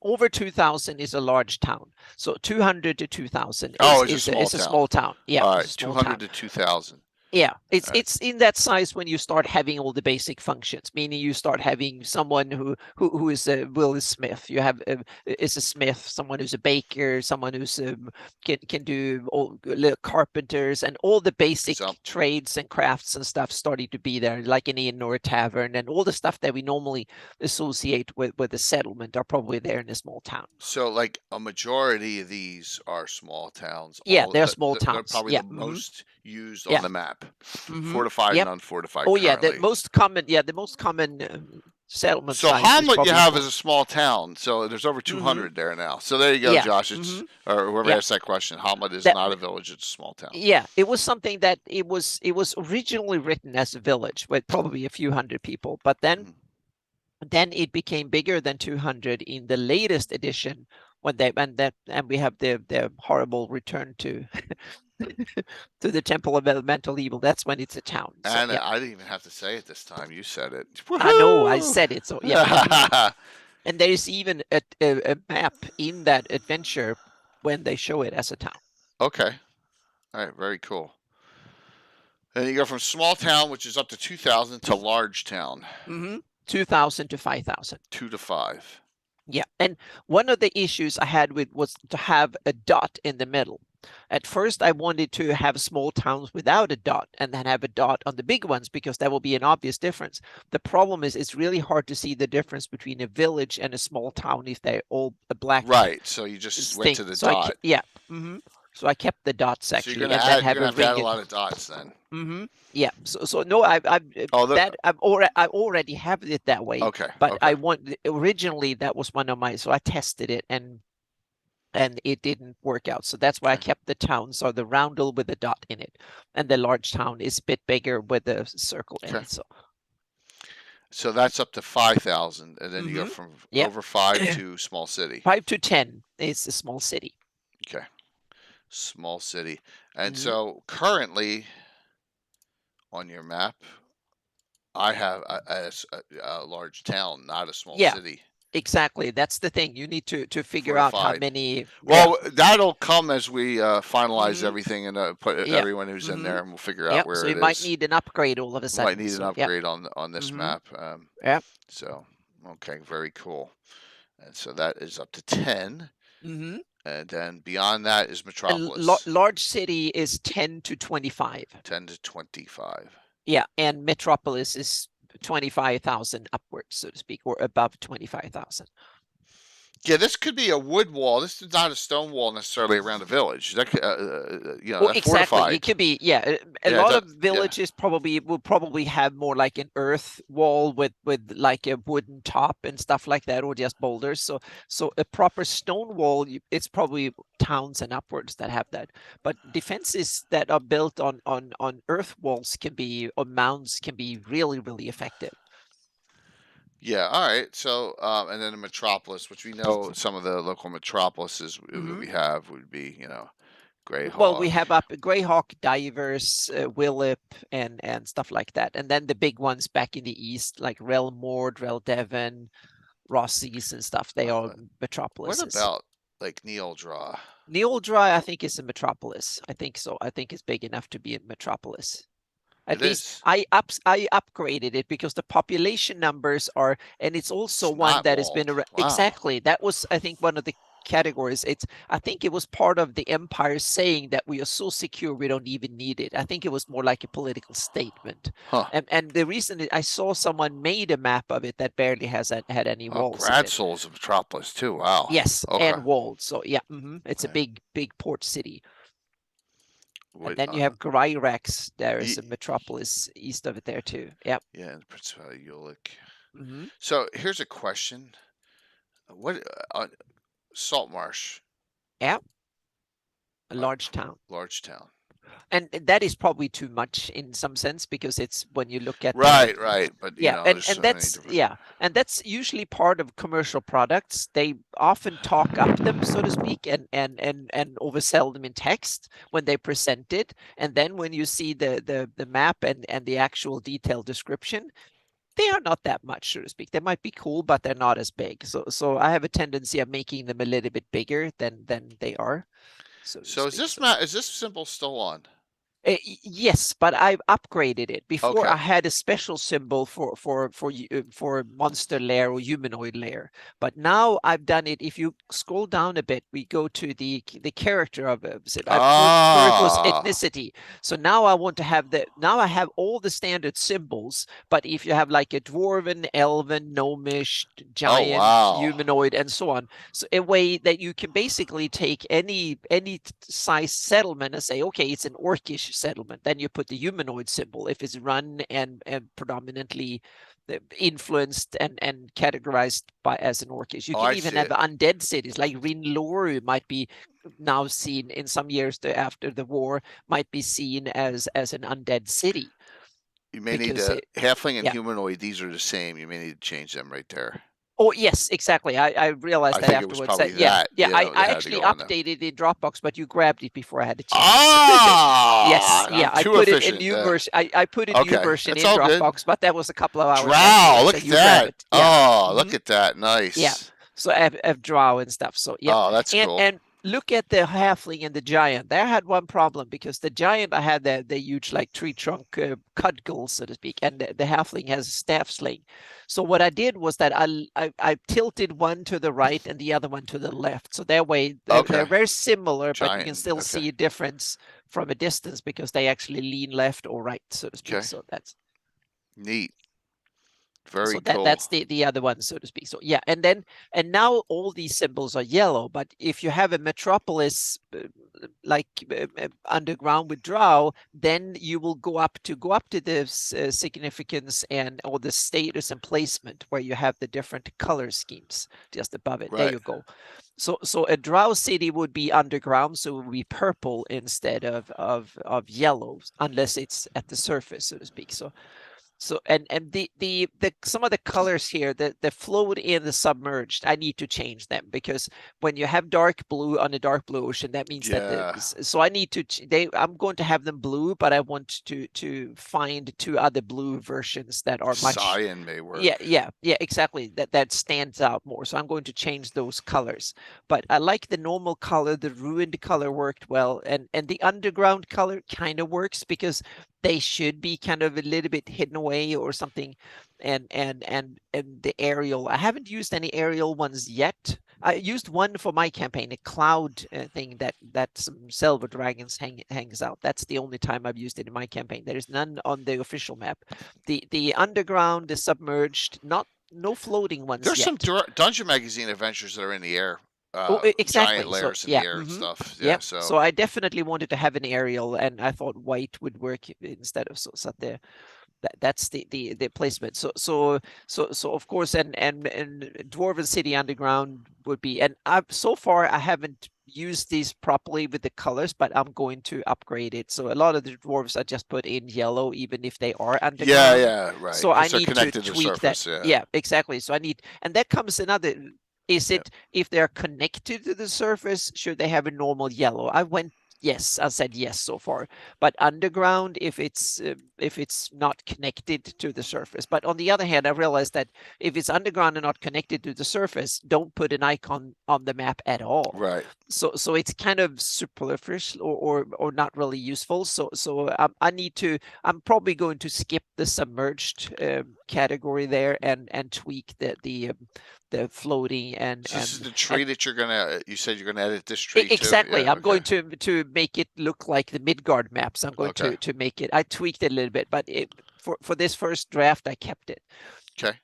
Speaker 2: over 2,000 is a large town. So 200 to 2,000 is a small town. Yeah.
Speaker 1: All right, 200 to 2,000.
Speaker 2: Yeah, it's in that size when you start having all the basic functions, meaning you start having someone who is a Will Smith. You have is a smith, someone who's a baker, someone who's can do all carpenters and all the basic trades and crafts and stuff starting to be there, like an inn or a tavern, and all the stuff that we normally associate with a settlement are probably there in a small town.
Speaker 1: So, like a majority of these are small towns.
Speaker 2: Yeah, they're small towns.
Speaker 1: They're probably the most used on the map. Fortified and unfortified.
Speaker 2: Oh yeah, the most common settlement.
Speaker 1: So Hamlet you have is a small town, so there's over 200 there now. So there you go, Josh. It's or whoever asked that question. Hamlet is not a village; it's a small town.
Speaker 2: Yeah, it was something that it was originally written as a village with probably a few hundred people, but then it became bigger than 200 in the latest edition when they and we have the horrible return to to the Temple of Elemental Evil. That's when it's a town.
Speaker 1: So, and I didn't even have to say it this time. You said it.
Speaker 2: I know, I said it. So yeah. And there is even a map in that adventure when they show it as a town.
Speaker 1: Okay. All right. Very cool. And you go from small town, which is up to 2,000, to large town.
Speaker 2: 2,000 to 5,000.
Speaker 1: 2 to 5.
Speaker 2: Yeah, and one of the issues I had was to have a dot in the middle. At first, I wanted to have small towns without a dot and then have a dot on the big ones because that will be an obvious difference. The problem is it's really hard to see the difference between a village and a small town if they're all a black.
Speaker 1: Right, so you just went to the dot.
Speaker 2: So I kept the dots actually.
Speaker 1: So you're gonna have to add a lot of dots then.
Speaker 2: Yeah. So no, I already have it that way.
Speaker 1: Okay.
Speaker 2: But I want originally that was one of my. So I tested it and it didn't work out. So that's why I kept the town. So the roundel with a dot in it, and the large town is a bit bigger with a circle in it.
Speaker 1: So that's up to 5,000, and then you go from over 5 to small city.
Speaker 2: 5 to 10 is a small city.
Speaker 1: Okay. Small city. And so currently on your map, I have a large town, not a small city.
Speaker 2: Exactly. That's the thing. You need to figure out how many.
Speaker 1: Well, that'll come as we finalize everything and put everyone who's in there, and we'll figure out where it is.
Speaker 2: So you might need an upgrade all of a sudden.
Speaker 1: Might need an upgrade on this map. So, okay, very cool. And so that is up to 10. And then beyond that is Metropolis.
Speaker 2: Large city is 10 to 25.
Speaker 1: 10 to 25.
Speaker 2: Yeah, and Metropolis is 25,000 upwards, so to speak, or above 25,000.
Speaker 1: Yeah, this could be a wood wall. This is not a stone wall necessarily around a village. That could,
Speaker 2: exactly. Fortified. It could be, a lot of villages will probably have more like an earth wall with like a wooden top and stuff like that, or just boulders. So a proper stone wall, it's probably towns and upwards that have that. But defenses that are built on earth walls or mounds can be really, really effective.
Speaker 1: Yeah, all right. So, and then the Metropolis, which we know some of the local metropolises we have would be, Greyhawk.
Speaker 2: Well, we have up Greyhawk, Divers, Willip, and stuff like that. And then the big ones back in the east, like Relmord, Reldevon, Rossies and stuff. They are metropolises.
Speaker 1: What about like Neoldra?
Speaker 2: Neoldra, I think, is a metropolis. I think so. I think it's big enough to be a metropolis. At least I upgraded it because the population numbers are, and it's also one that has been exactly. That was, I think, one of the categories. I think it was part of the empire saying that we are so secure we don't even need it. I think it was more like a political statement. And the reason I saw someone made a map of it that barely had any walls.
Speaker 1: Gradsol's a metropolis too. Wow.
Speaker 2: Yes, and walled. So yeah, it's a big port city. And then you have Gryrax. There is a metropolis east of it there too. Yep.
Speaker 1: Yeah, and Principality Ulick. So here's a question: what Saltmarsh?
Speaker 2: Yeah, a large town.
Speaker 1: Large town.
Speaker 2: And that is probably too much in some sense, because it's when you look at
Speaker 1: right, but
Speaker 2: yeah, and that's and that's usually part of commercial products. They often talk up them, so to speak, and oversell them in text when they present it, and then when you see the map and the actual detailed description, they are not that much, so to speak. They might be cool, but they're not as big. So I have a tendency of making them a little bit bigger than they are.
Speaker 1: So is this symbol still on?
Speaker 2: Yes, but I've upgraded it. Before I had a special symbol for monster lair or humanoid lair, but now I've done it. If you scroll down a bit, we go to the character of it. It was ethnicity. So now I want to have I have all the standard symbols, but if you have like a dwarven, elven, gnomish, giant, humanoid, and so on, so a way that you can basically take any size settlement and say, okay, it's an orcish settlement, then you put the humanoid symbol if it's run and predominantly influenced and categorized as an orcish. You can even have undead cities like Rinloru might be now seen in some years after the war, might be seen as an undead city.
Speaker 1: You may need to halfling and humanoid, these are the same. You may need to change them right there.
Speaker 2: Oh, yes, exactly. I realized that afterwards. I actually updated in Dropbox, but you grabbed it before I had to change it. Yes, I put it in new version. I put a new version in Dropbox, but that was a couple of hours.
Speaker 1: Drow, look at that. Oh, look at that. Nice.
Speaker 2: Yeah. So I have Drow and stuff. So yeah.
Speaker 1: Oh, that's cool.
Speaker 2: And look at the halfling and the giant. They had one problem, because the giant, I had the huge like tree trunk cudgel, so to speak, and the halfling has a staff sling. So what I did was that I tilted one to the right and the other one to the left. So that way they're very similar, but you can still see a difference from a distance because they actually lean left or right, so to speak. So that's
Speaker 1: neat. Very cool.
Speaker 2: That's the other one, so to speak. So yeah, and now all these symbols are yellow. But if you have a metropolis like underground with Drow, then you will go up to the significance or the status and placement where you have the different color schemes just above it. Right. There you go. So a Drow city would be underground, so it would be purple instead of yellow, unless it's at the surface, so to speak. So and the some of the colors here, the flowed in the submerged, I need to change them, because when you have dark blue on a dark blue ocean, that means that so I need to I'm going to have them blue, but I want to find two other blue versions that are much
Speaker 1: cyan may work.
Speaker 2: Yeah, exactly. That stands out more. So I'm going to change those colors. But I like the normal color, the ruined color worked well, and the underground color kind of works because they should be kind of a little bit hidden away or something, and the aerial. I haven't used any aerial ones yet. I used one for my campaign, a cloud thing that some silver dragons hangs out. That's the only time I've used it in my campaign. There is none on the official map. The underground, the submerged, no floating ones.
Speaker 1: There's some Dungeon Magazine adventures that are in the air.
Speaker 2: Exactly.
Speaker 1: Giant layers in the air and stuff. Yeah.
Speaker 2: So I definitely wanted to have an aerial, and I thought white would work instead of so there. That's the placement. So of course, and Dwarven City Underground would be, and so far I haven't used these properly with the colors, but I'm going to upgrade it. So a lot of the dwarves I just put in yellow, even if they are underground.
Speaker 1: Yeah, right.
Speaker 2: So I need to tweak that. Yeah, exactly. So I need, and that comes another. Is it if they're connected to the surface, should they have a normal yellow? I said yes so far. But underground, if it's not connected to the surface. But on the other hand, I realized that if it's underground and not connected to the surface, don't put an icon on the map at all.
Speaker 1: Right.
Speaker 2: So it's kind of superfluous or not really useful. So I'm probably going to skip the submerged category there and tweak the the floating and.
Speaker 1: So this is the tree that you said you're gonna edit this tree too?
Speaker 2: Exactly. Yeah, I'm going to make it look like the Midgard maps. I'm going to make it. I tweaked it a little bit, but for this first draft, I kept it.
Speaker 1: Okay.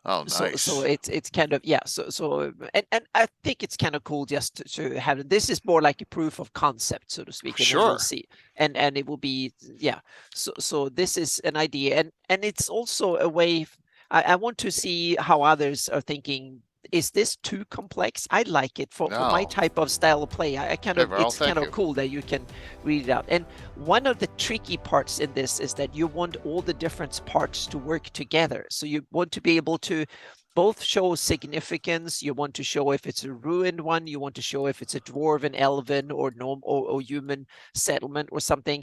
Speaker 1: Oh, nice.
Speaker 2: So it's kind of, yeah. So and I think it's kind of cool just to have it. This is more like a proof of concept, so to speak. And
Speaker 1: sure.
Speaker 2: we'll see. And it will be, yeah. So this is an idea, and it's also a way. I want to see how others are thinking. Is this too complex? I like it for my type of style of play. I kind of, it's kind of cool that you can read it out. And one of the tricky parts in this is that you want all the different parts to work together. So you want to be able to both show significance. You want to show if it's a ruined one. You want to show if it's a dwarven, elven, or gnome or human settlement or something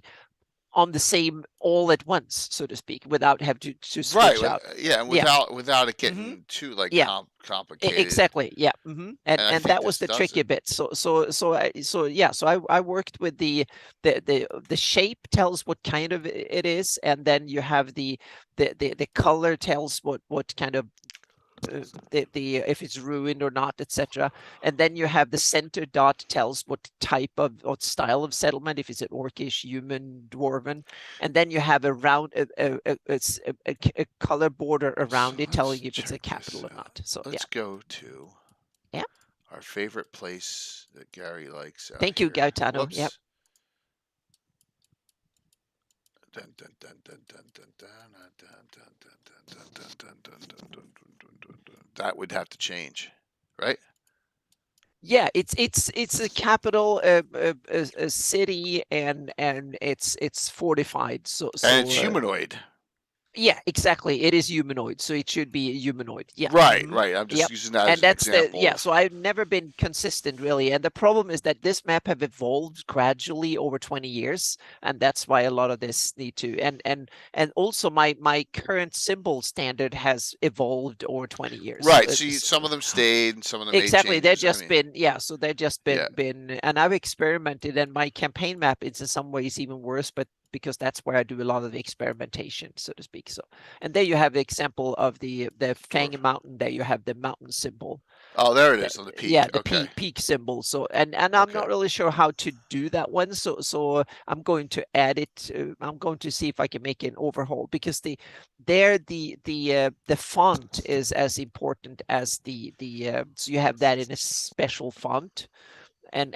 Speaker 2: on the same all at once, so to speak, without having to switch out.
Speaker 1: Yeah, without it getting too like complicated.
Speaker 2: Exactly. Yeah. And that was the tricky bit. So I worked with the shape tells what kind of it is, and then you have the color tells what kind of the if it's ruined or not, etc. And then you have the center dot tells what type of or style of settlement, if it's an orcish, human, dwarven, and then you have a round a color border around it telling you if it's a capital or not. So
Speaker 1: let's go to our favorite place that Gary likes.
Speaker 2: Thank you, Gaetano. Yep.
Speaker 1: That would have to change, right?
Speaker 2: Yeah, it's a capital, a city, and it's fortified. So
Speaker 1: and it's humanoid.
Speaker 2: Yeah, exactly. It is humanoid, so it should be a humanoid. Yeah.
Speaker 1: Right. I'm just using that as an example.
Speaker 2: So I've never been consistent really, and the problem is that this map have evolved gradually over 20 years, and that's why a lot of this need to. And also my current symbol standard has evolved over 20 years.
Speaker 1: Right. So some of them stayed, and some of them
Speaker 2: exactly. They've just been So they've just been, and I've experimented, and my campaign map is in some ways even worse, but because that's where I do a lot of the experimentation, so to speak. So, and there you have the example of the Fang Mountain. There you have the mountain symbol.
Speaker 1: Oh, there it is on the peak.
Speaker 2: Yeah, the peak symbol. So, and I'm not really sure how to do that one. So I'm going to add it. I'm going to see if I can make an overhaul, because the font is as important as so you have that in a special font. And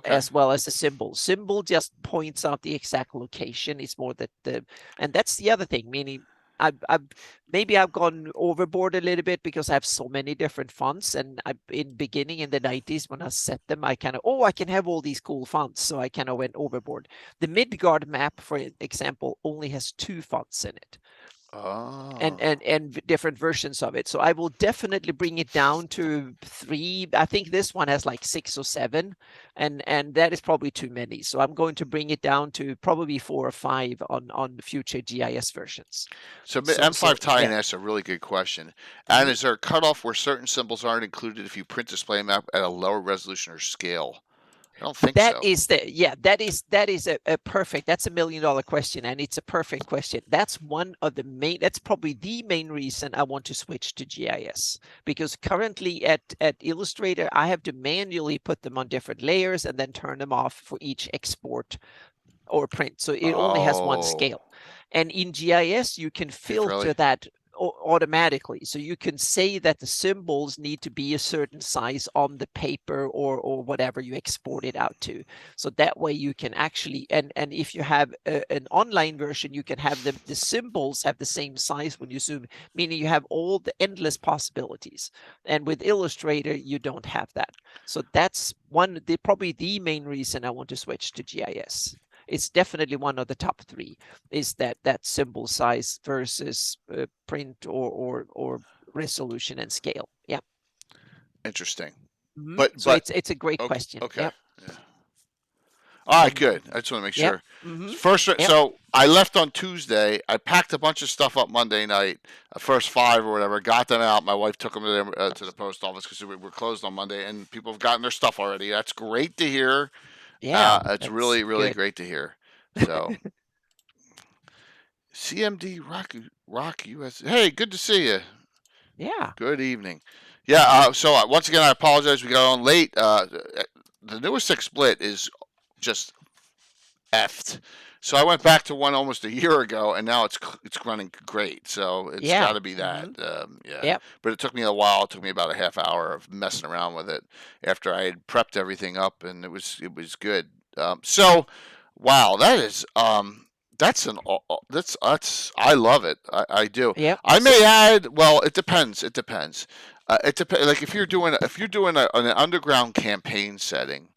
Speaker 2: as well as the symbol just points out the exact location. It's more that and that's the other thing, meaning I've gone overboard a little bit because I have so many different fonts, and in the 90s when I set them, I kind of I can have all these cool fonts, so I kind of went overboard. The Midgard map, for example, only has 2 fonts in it. And different versions of it. So I will definitely bring it down to 3. I think this one has like 6 or 7, and that is probably too many. So I'm going to bring it down to probably 4 or 5 on the future GIS versions.
Speaker 1: So M5 Tie-in asks a really good question. And is there a cutoff where certain symbols aren't included if you print display map at a lower resolution or scale? I don't think
Speaker 2: that is a perfect, that's $1 million question, and it's a perfect question. That's that's probably the main reason I want to switch to GIS, because currently at Illustrator, I have to manually put them on different layers and then turn them off for each export or print. So it only has one scale. And in GIS, you can filter that automatically. So you can say that the symbols need to be a certain size on the paper or whatever you export it out to. So that way you can actually, and if you have an online version, you can have the symbols have the same size when you zoom, meaning you have all the endless possibilities. And with Illustrator, you don't have that. So that's probably the main reason I want to switch to GIS. It's definitely one of the top 3, is that symbol size versus print or resolution and scale. Yeah.
Speaker 1: Interesting.
Speaker 2: But it's a great question.
Speaker 1: Okay. Yep. Yeah. All right, good. I just want to make sure. First, so I left on Tuesday. I packed a bunch of stuff up Monday night, first 5 or whatever, got them out. My wife took them to the post office because we were closed on Monday, and people have gotten their stuff already. That's great to hear.
Speaker 2: Yeah,
Speaker 1: it's really, really great to hear. So, CMD Rock US. Hey, good to see you.
Speaker 2: Yeah.
Speaker 1: Good evening. Yeah. So once again, I apologize. We got on late. The newest 6 split is just effed. So I went back to one almost a year ago, and now it's running great. So it's got to be that. Yeah.
Speaker 2: Yep.
Speaker 1: But it took me a while. It took me about a half hour of messing around with it after I had prepped everything up, and it was good. So, wow, that's I love it. I do.
Speaker 2: Yeah.
Speaker 1: I may add. Well, it depends. It depends. Like if you're doing an underground campaign setting,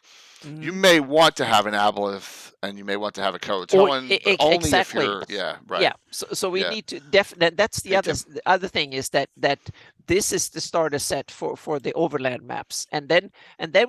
Speaker 1: you may want to have an aboleth and you may want to have a Croatoan, but only
Speaker 2: exactly.
Speaker 1: if you're right.
Speaker 2: Yeah. So we need to definitely. That's the other thing is that this is the starter set for the overland maps, and then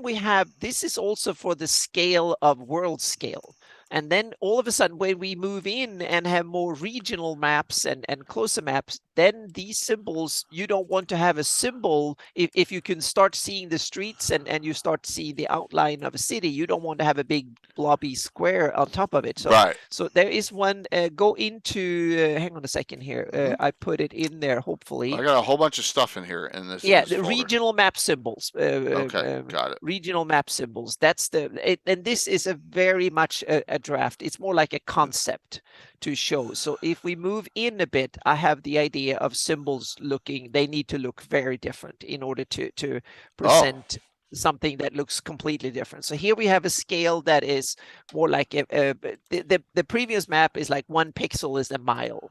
Speaker 2: we have this is also for the scale of world scale. And then all of a sudden, when we move in and have more regional maps and closer maps, then these symbols, you don't want to have a symbol. If you can start seeing the streets and you start seeing the outline of a city, you don't want to have a big blobby square on top of it. So, so there is one, go into, hang on a second here. I put it in there, hopefully.
Speaker 1: I got a whole bunch of stuff in here in this.
Speaker 2: Yeah,
Speaker 1: the
Speaker 2: regional map symbols.
Speaker 1: Okay, got it.
Speaker 2: Regional map symbols. That's and this is a very much a draft. It's more like a concept to show. So if we move in a bit, I have the idea of symbols they need to look very different in order to present something that looks completely different. So here we have a scale that is more like the previous map is like 1 pixel is a mile.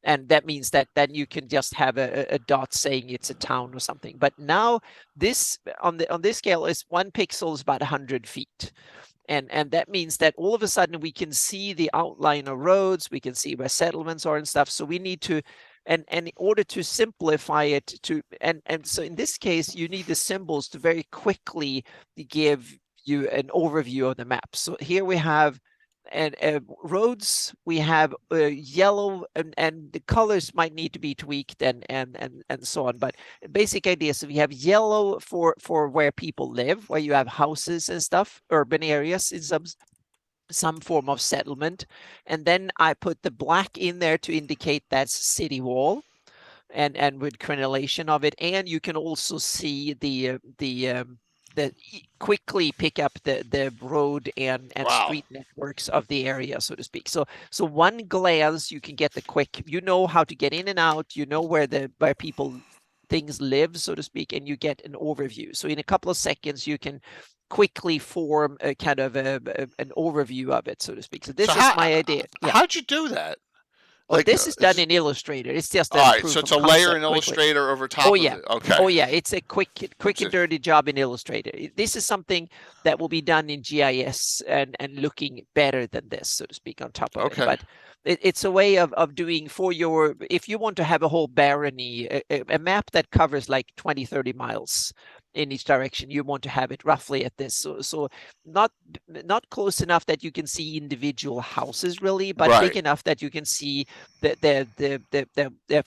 Speaker 2: And that means that you can just have a dot saying it's a town or something. But now this on this scale is 1 pixel is about 100 feet. And that means that all of a sudden we can see the outline of roads, we can see where settlements are and stuff. So we need to, and in order to simplify it and so in this case, you need the symbols to very quickly give you an overview of the map. So here we have roads, we have yellow, and the colors might need to be tweaked and so on. But basic idea, so we have yellow for where people live, where you have houses and stuff, urban areas in some form of settlement. And then I put the black in there to indicate that's city wall and with crenellation of it. And you can also see the quickly pick up the road and street networks of the area, so to speak. So one glance, you can get the quick, you know how to get in and out, you know where things live, so to speak, and you get an overview. So in a couple of seconds, you can quickly form a kind of an overview of it, so to speak. So this is my idea.
Speaker 1: How'd you do that?
Speaker 2: Like, this is done in Illustrator. It's just
Speaker 1: so it's a layer in Illustrator over top of it. Okay.
Speaker 2: Oh yeah, it's a quick and dirty job in Illustrator. This is something that will be done in GIS and looking better than this, so to speak, on top of it. But it's a way of doing for your, if you want to have a whole barony, a map that covers like 20-30 miles in each direction, you want to have it roughly at this. So not close enough that you can see individual houses really, but big enough that you can see the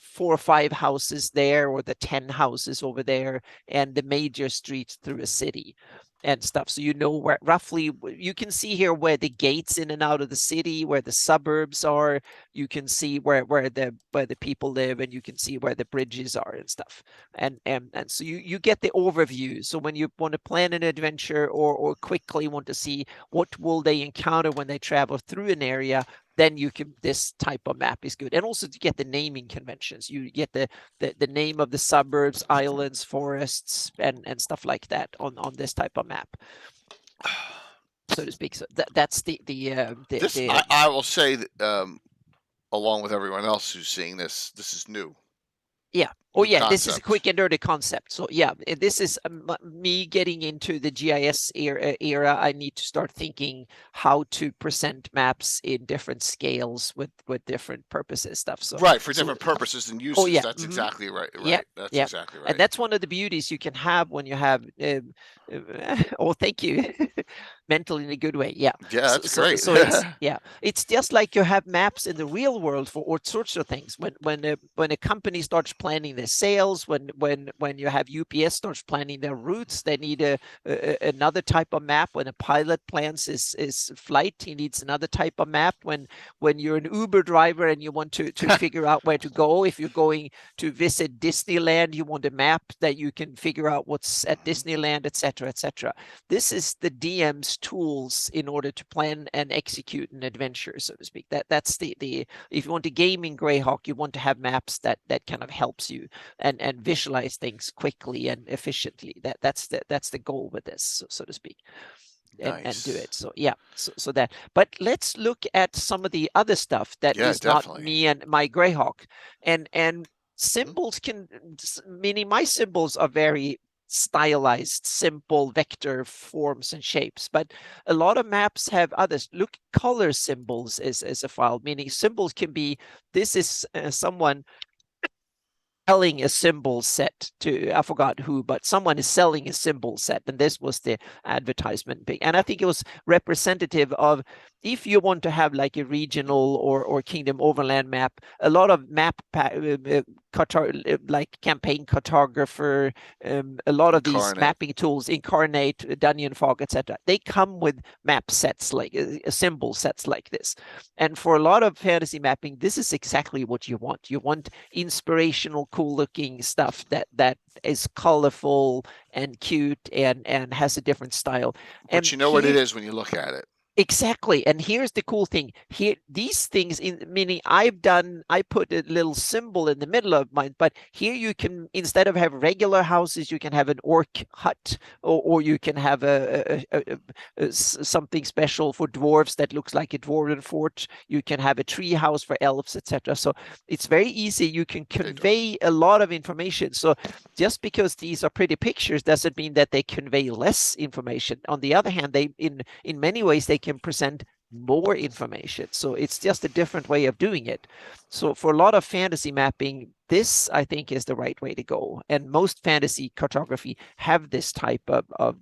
Speaker 2: 4 or 5 houses there, or the 10 houses over there, and the major streets through a city and stuff. So you know where roughly, you can see here where the gates in and out of the city, where the suburbs are, you can see where the people live, and you can see where the bridges are and stuff. And so you get the overview. So when you want to plan an adventure or quickly want to see what will they encounter when they travel through an area, then you can, this type of map is good. And also to get the naming conventions, you get the name of the suburbs, islands, forests, and stuff like that on this type of map, so to speak. So that's
Speaker 1: I will say that, along with everyone else who's seeing this is new.
Speaker 2: Yeah. Oh yeah, concept. This is a quick and dirty concept. So yeah, this is me getting into the GIS era. I need to start thinking how to present maps in different scales with different purposes stuff. So
Speaker 1: for different purposes and uses. That's exactly right.
Speaker 2: Yeah,
Speaker 1: that's exactly right.
Speaker 2: And that's one of the beauties you can have when you have. Oh, thank you. Mental in a good way. Yeah.
Speaker 1: Yeah, that's great.
Speaker 2: So it's just like you have maps in the real world for all sorts of things. When a company starts planning this, sales. When you have UPS starts planning their routes, they need another type of map. When a pilot plans his flight, he needs another type of map. When you're an Uber driver and you want to figure out where to go, if you're going to visit Disneyland, you want a map that you can figure out what's at Disneyland, etc., etc. This is the DM's tools in order to plan and execute an adventure, so to speak. That's the if you want to game in Greyhawk, you want to have maps that kind of helps you and visualize things quickly and efficiently. That's the goal with this, so to speak. And do it. So yeah, so that. But let's look at some of the other stuff that is definitely not me and my Greyhawk. And symbols meaning my symbols are very stylized, simple vector forms and shapes. But a lot of maps have others. Look, color symbols is a file, meaning symbols can be, this is someone selling a symbol set to, I forgot who, but someone is selling a symbol set, and this was the advertisement. And I think it was representative of, if you want to have like a regional or Kingdom Overland map, a lot of map like Campaign Cartographer, a lot of these mapping tools, Incarnate, Dungeon Fog, etc. They come with map sets, like symbol sets like this. And for a lot of fantasy mapping, this is exactly what you want. You want inspirational, cool looking stuff that is colorful and cute and has a different style.
Speaker 1: But you know what it is when you look at it.
Speaker 2: Exactly. And here's the cool thing. Here, these things, meaning I put a little symbol in the middle of mine, but here you can, instead of have regular houses, you can have an orc hut, or you can have something special for dwarves that looks like a dwarven fort. You can have a tree house for elves, etc. So it's very easy. You can convey a lot of information. So just because these are pretty pictures doesn't mean that they convey less information. On the other hand, they in many ways they can present more information. So it's just a different way of doing it. So for a lot of fantasy mapping, this I think is the right way to go. And most fantasy cartography have this type of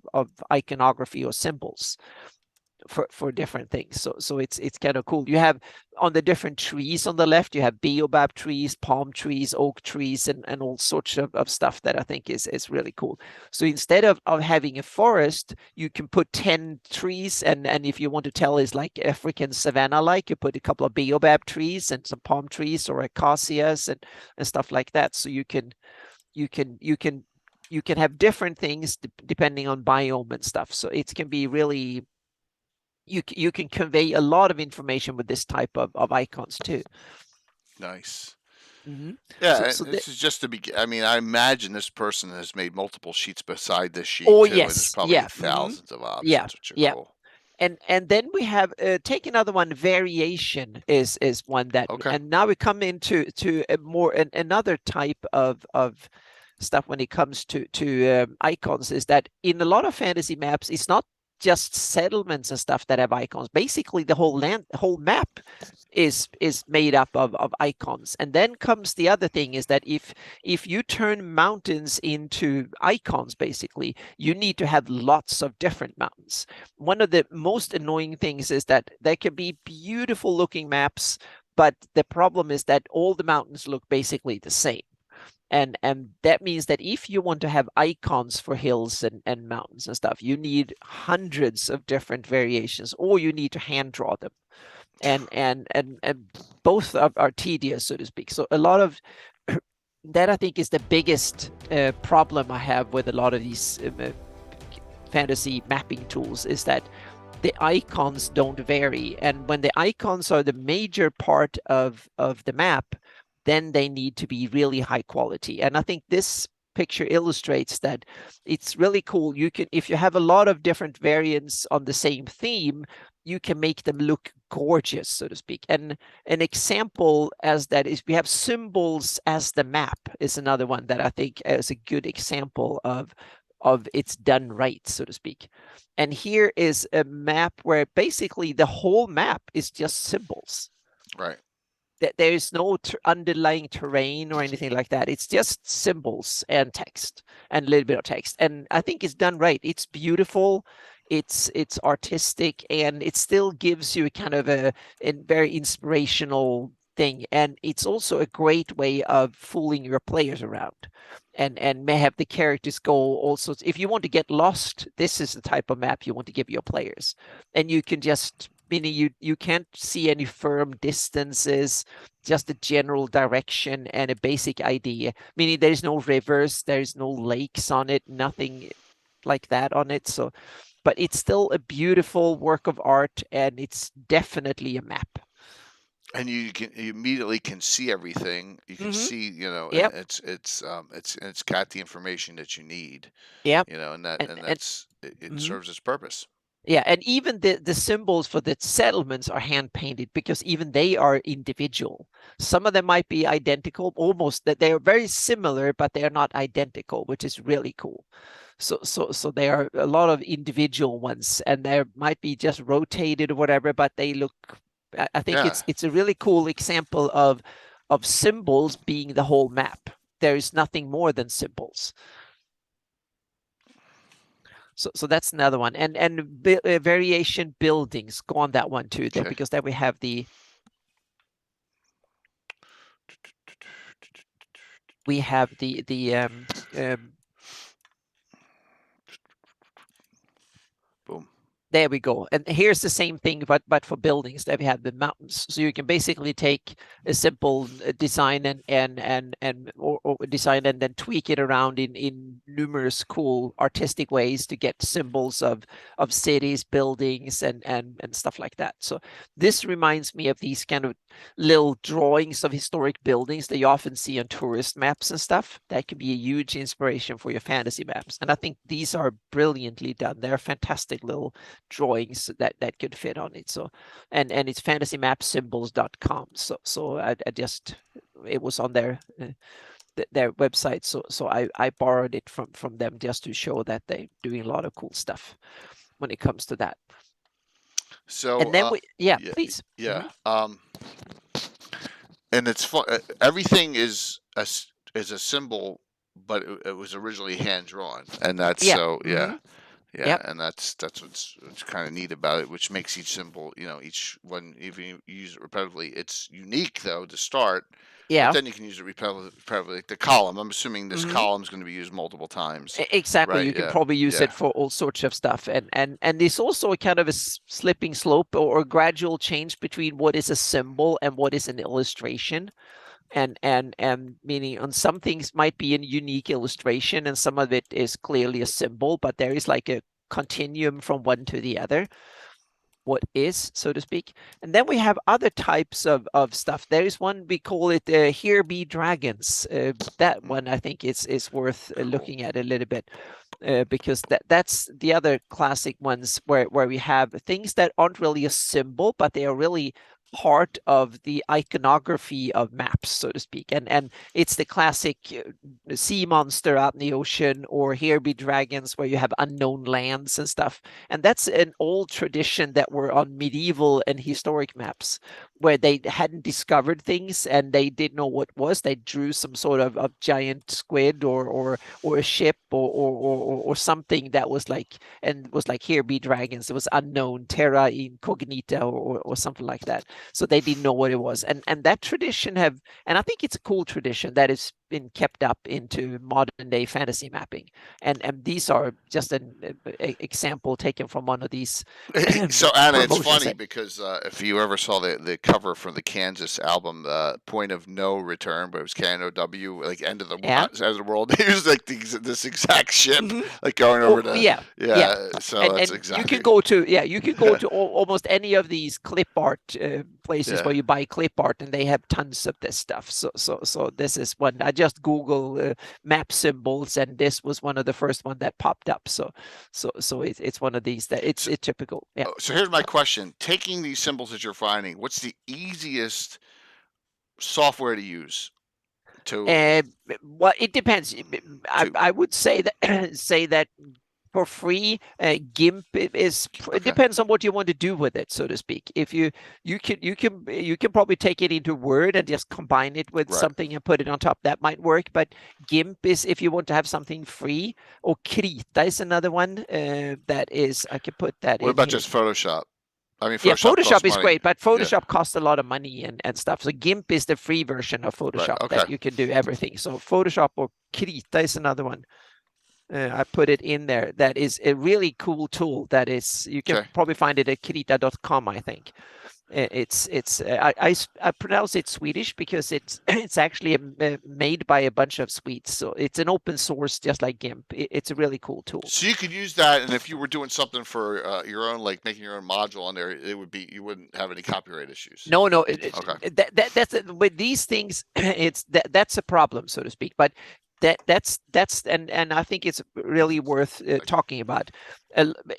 Speaker 2: iconography or symbols for different things. So it's kind of cool. You have on the different trees on the left, you have baobab trees, palm trees, oak trees, and all sorts of stuff that I think is really cool. So instead of having a forest, you can put 10 trees, and if you want to tell is like African savanna, like you put a couple of baobab trees and some palm trees or acacias and stuff like that. So you can have different things depending on biome and stuff. So it can be really, you can convey a lot of information with this type of icons too.
Speaker 1: Nice. Yeah, so this is just to be. I mean, I imagine this person has made multiple sheets beside this sheet.
Speaker 2: Oh,
Speaker 1: too,
Speaker 2: yes,
Speaker 1: and there's probably thousands of options.
Speaker 2: Yeah,
Speaker 1: which are
Speaker 2: yeah.
Speaker 1: Cool.
Speaker 2: And then we have take another one. Variation is one that.
Speaker 1: Okay.
Speaker 2: And now we come into another type of stuff when it comes to icons, is that in a lot of fantasy maps, it's not just settlements and stuff that have icons. Basically, the whole map is made up of icons. And then comes the other thing, is that if you turn mountains into icons, basically, you need to have lots of different mountains. One of the most annoying things is that there can be beautiful looking maps, but the problem is that all the mountains look basically the same. And that means that if you want to have icons for hills and mountains and stuff, you need hundreds of different variations, or you need to hand draw them. And both are tedious, so to speak. So a lot of that, I think, is the biggest problem I have with a lot of these fantasy mapping tools, is that the icons don't vary. And when the icons are the major part of the map, then they need to be really high quality. And I think this picture illustrates that it's really cool. You can, if you have a lot of different variants on the same theme, you can make them look gorgeous, so to speak. And an example as that is, we have symbols as the map is another one that I think is a good example of it's done right, so to speak. And here is a map where basically the whole map is just symbols.
Speaker 1: Right.
Speaker 2: There is no underlying terrain or anything like that. It's just symbols and text and a little bit of text. And I think it's done right. It's beautiful. It's artistic, and it still gives you kind of a very inspirational thing, and it's also a great way of fooling your players around, and may have the characters go also. If you want to get lost, this is the type of map you want to give your players, and you can just, meaning you can't see any firm distances, just a general direction and a basic idea, meaning there is no rivers, there is no lakes on it, nothing like that on it. So, but it's still a beautiful work of art, and it's definitely a map.
Speaker 1: And you immediately can see everything. You can see,
Speaker 2: Yep.
Speaker 1: it's got the information that you need.
Speaker 2: Yeah.
Speaker 1: And it serves its purpose.
Speaker 2: Yeah, and even the symbols for the settlements are hand painted, because even they are individual. Some of them might be identical, almost that they are very similar, but they are not identical, which is really cool. So there are a lot of individual ones, and there might be just rotated or whatever, but they look. I think it's a really cool example of symbols being the whole map. There is nothing more than symbols. So that's another one, and variation buildings, go on that one too, there, because then we have the
Speaker 1: boom.
Speaker 2: There we go. And here's the same thing, but for buildings, that we have the mountains. So you can basically take a simple design or design and then tweak it around in numerous cool artistic ways to get symbols of cities, buildings, and stuff like that. So this reminds me of these kind of little drawings of historic buildings that you often see on tourist maps and stuff. That can be a huge inspiration for your fantasy maps. And I think these are brilliantly done. They're fantastic little drawings that could fit on it. So and it's fantasymapsymbols.com. So I just, it was on their website, so I borrowed it from them just to show that they're doing a lot of cool stuff when it comes to that.
Speaker 1: So
Speaker 2: and then please.
Speaker 1: And it's fun. Everything is a symbol, but it was originally hand drawn, and that's and that's what's kind of neat about it, which makes each symbol, each one, even you use it repetitively, it's unique though to start.
Speaker 2: Yeah.
Speaker 1: But then you can use it repetitively. Like the column, I'm assuming this column is going to be used multiple times.
Speaker 2: Exactly. Right? You can probably use it for all sorts of stuff. And there's also a kind of a slipping slope or gradual change between what is a symbol and what is an illustration. And meaning on some things might be a unique illustration, and some of it is clearly a symbol, but there is like a continuum from one to the other, what is, so to speak. And then we have other types of stuff. There is one, we call it Here Be Dragons. That one I think is worth looking at a little bit, because that's the other classic ones where we have things that aren't really a symbol, but they are really part of the iconography of maps, so to speak. And it's the classic sea monster out in the ocean, or Here Be Dragons, where you have unknown lands and stuff. And that's an old tradition that were on medieval and historic maps, where they hadn't discovered things and they didn't know what was. They drew some sort of giant squid or a ship or something that was like, and was like, Here Be Dragons. It was unknown, terra incognita or something like that. So they didn't know what it was. And that tradition and I think it's a cool tradition that has been kept up into modern day fantasy mapping. And these are just an example taken from one of these.
Speaker 1: So Anna, it's funny because if you ever saw the cover from the Kansas album, Point of No Return, but it was KNOW, like end of the world. It was like this exact ship, like going over to So that's exactly.
Speaker 2: You can go to almost any of these clip art places where you buy clip art, and they have tons of this stuff. So this is one. I just Google map symbols, and this was one of the first one that popped up. So it's one of these that it's typical. Yeah.
Speaker 1: So here's my question: taking these symbols that you're finding, what's the easiest software to use?
Speaker 2: Well, it depends. I would say that for free, GIMP is. It depends on what you want to do with it, so to speak. If you can probably take it into Word and just combine it with something and put it on top. That might work. But GIMP is if you want to have something free. Or Krita is another one that is. I could put that.
Speaker 1: What about just Photoshop? I mean, Photoshop
Speaker 2: is great, but Photoshop costs a lot of money and stuff. So GIMP is the free version of Photoshop that you can do everything. So Photoshop or Krita is another one. I put it in there. That is a really cool tool. That is, you can probably find it at krita.com, I think. I pronounce it Swedish because it's actually made by a bunch of Swedes, so it's an open source just like GIMP. It's a really cool tool.
Speaker 1: So you could use that, and if you were doing something for your own, like making your own module on there, it would be, you wouldn't have any copyright issues.
Speaker 2: No, that's with these things. That's a problem, so to speak. But that's and I think it's really worth talking about.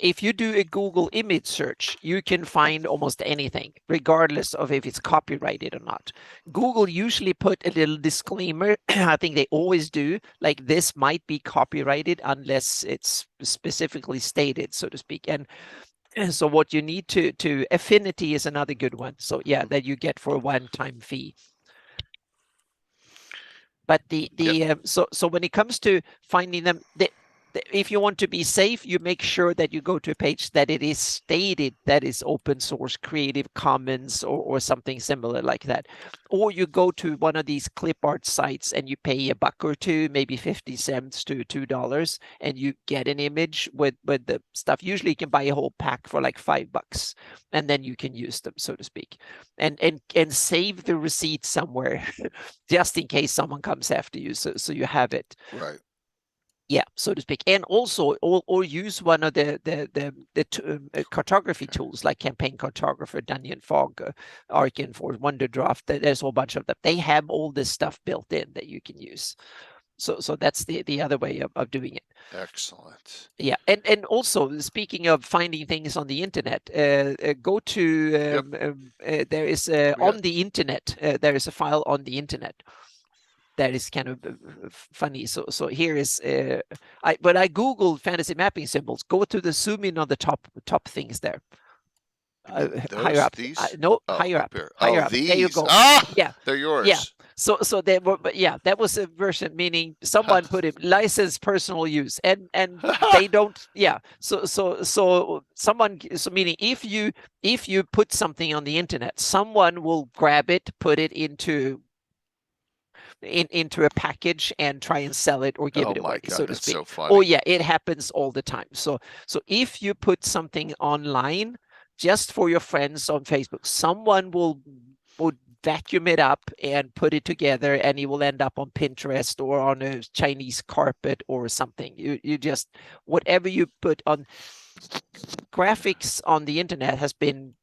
Speaker 2: If you do a Google image search, you can find almost anything, regardless of if it's copyrighted or not. Google usually put a little disclaimer. I think they always do, like this might be copyrighted unless it's specifically stated, so to speak. And so what you need to Affinity is another good one. So yeah, that you get for a one-time fee. But so when it comes to finding them, if you want to be safe, you make sure that you go to a page that it is stated that is open source, Creative Commons, or something similar like that. Or you go to one of these clip art sites and you pay $1 or $2, maybe 50 cents to $2, and you get an image with the stuff. Usually you can buy a whole pack for like $5, and then you can use them, so to speak, and save the receipt somewhere just in case someone comes after you, so you have it.
Speaker 1: Right.
Speaker 2: Yeah, so to speak, and also or use one of the cartography tools like Campaign Cartographer, Dungeon Fog, Arkinforce, Wonderdraft. There's a whole bunch of them. They have all this stuff built in that you can use. So that's the other way of doing it.
Speaker 1: Excellent.
Speaker 2: Yeah, and also speaking of finding things on the internet, go to there is on the internet. There is a file on the internet. That is kind of funny. So here is when I Googled fantasy mapping symbols, go to the zoom in on the top things there. Higher up. Higher up. Higher up.
Speaker 1: These.
Speaker 2: There you go.
Speaker 1: Yeah, they're yours.
Speaker 2: Yeah. So they were, but yeah, that was a version, meaning someone put it licensed personal use, and they don't. Yeah. So someone. So meaning if you put something on the internet, someone will grab it, put it into a package and try and sell it or give it away, so to speak.
Speaker 1: So funny.
Speaker 2: Oh yeah, it happens all the time. So if you put something online just for your friends on Facebook, someone will vacuum it up and put it together, and it will end up on Pinterest or on a Chinese carpet or something. You just, whatever you put on, graphics on the internet has been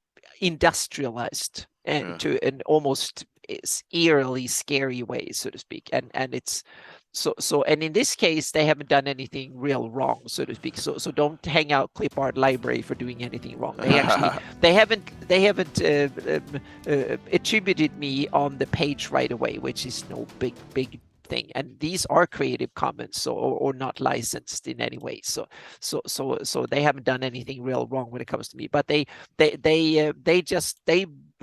Speaker 2: industrialized and to an almost eerily scary way, so to speak, and it's so and in this case they haven't done anything real wrong, so to speak, so don't hang out Clip Art Library for doing anything wrong. They actually they haven't attributed me on the page right away, which is no big thing, and these are Creative Commons or not licensed in any way, so they haven't done anything real wrong when it comes to me, but they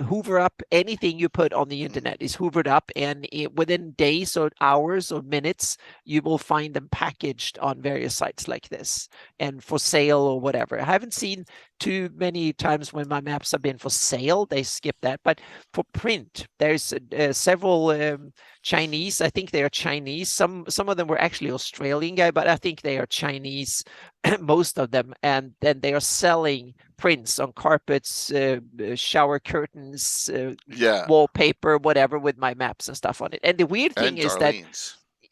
Speaker 2: hoover up anything you put on the internet is hoovered up, and within days or hours or minutes you will find them packaged on various sites like this and for sale or whatever. I haven't seen too many times when my maps have been for sale, they skip that, but for print there's several Chinese, I think they are Chinese, some of them were actually Australian guy, but I think they are Chinese, most of them, and then they are selling prints on carpets, shower curtains, wallpaper, whatever, with my maps and stuff on it. And the weird thing is that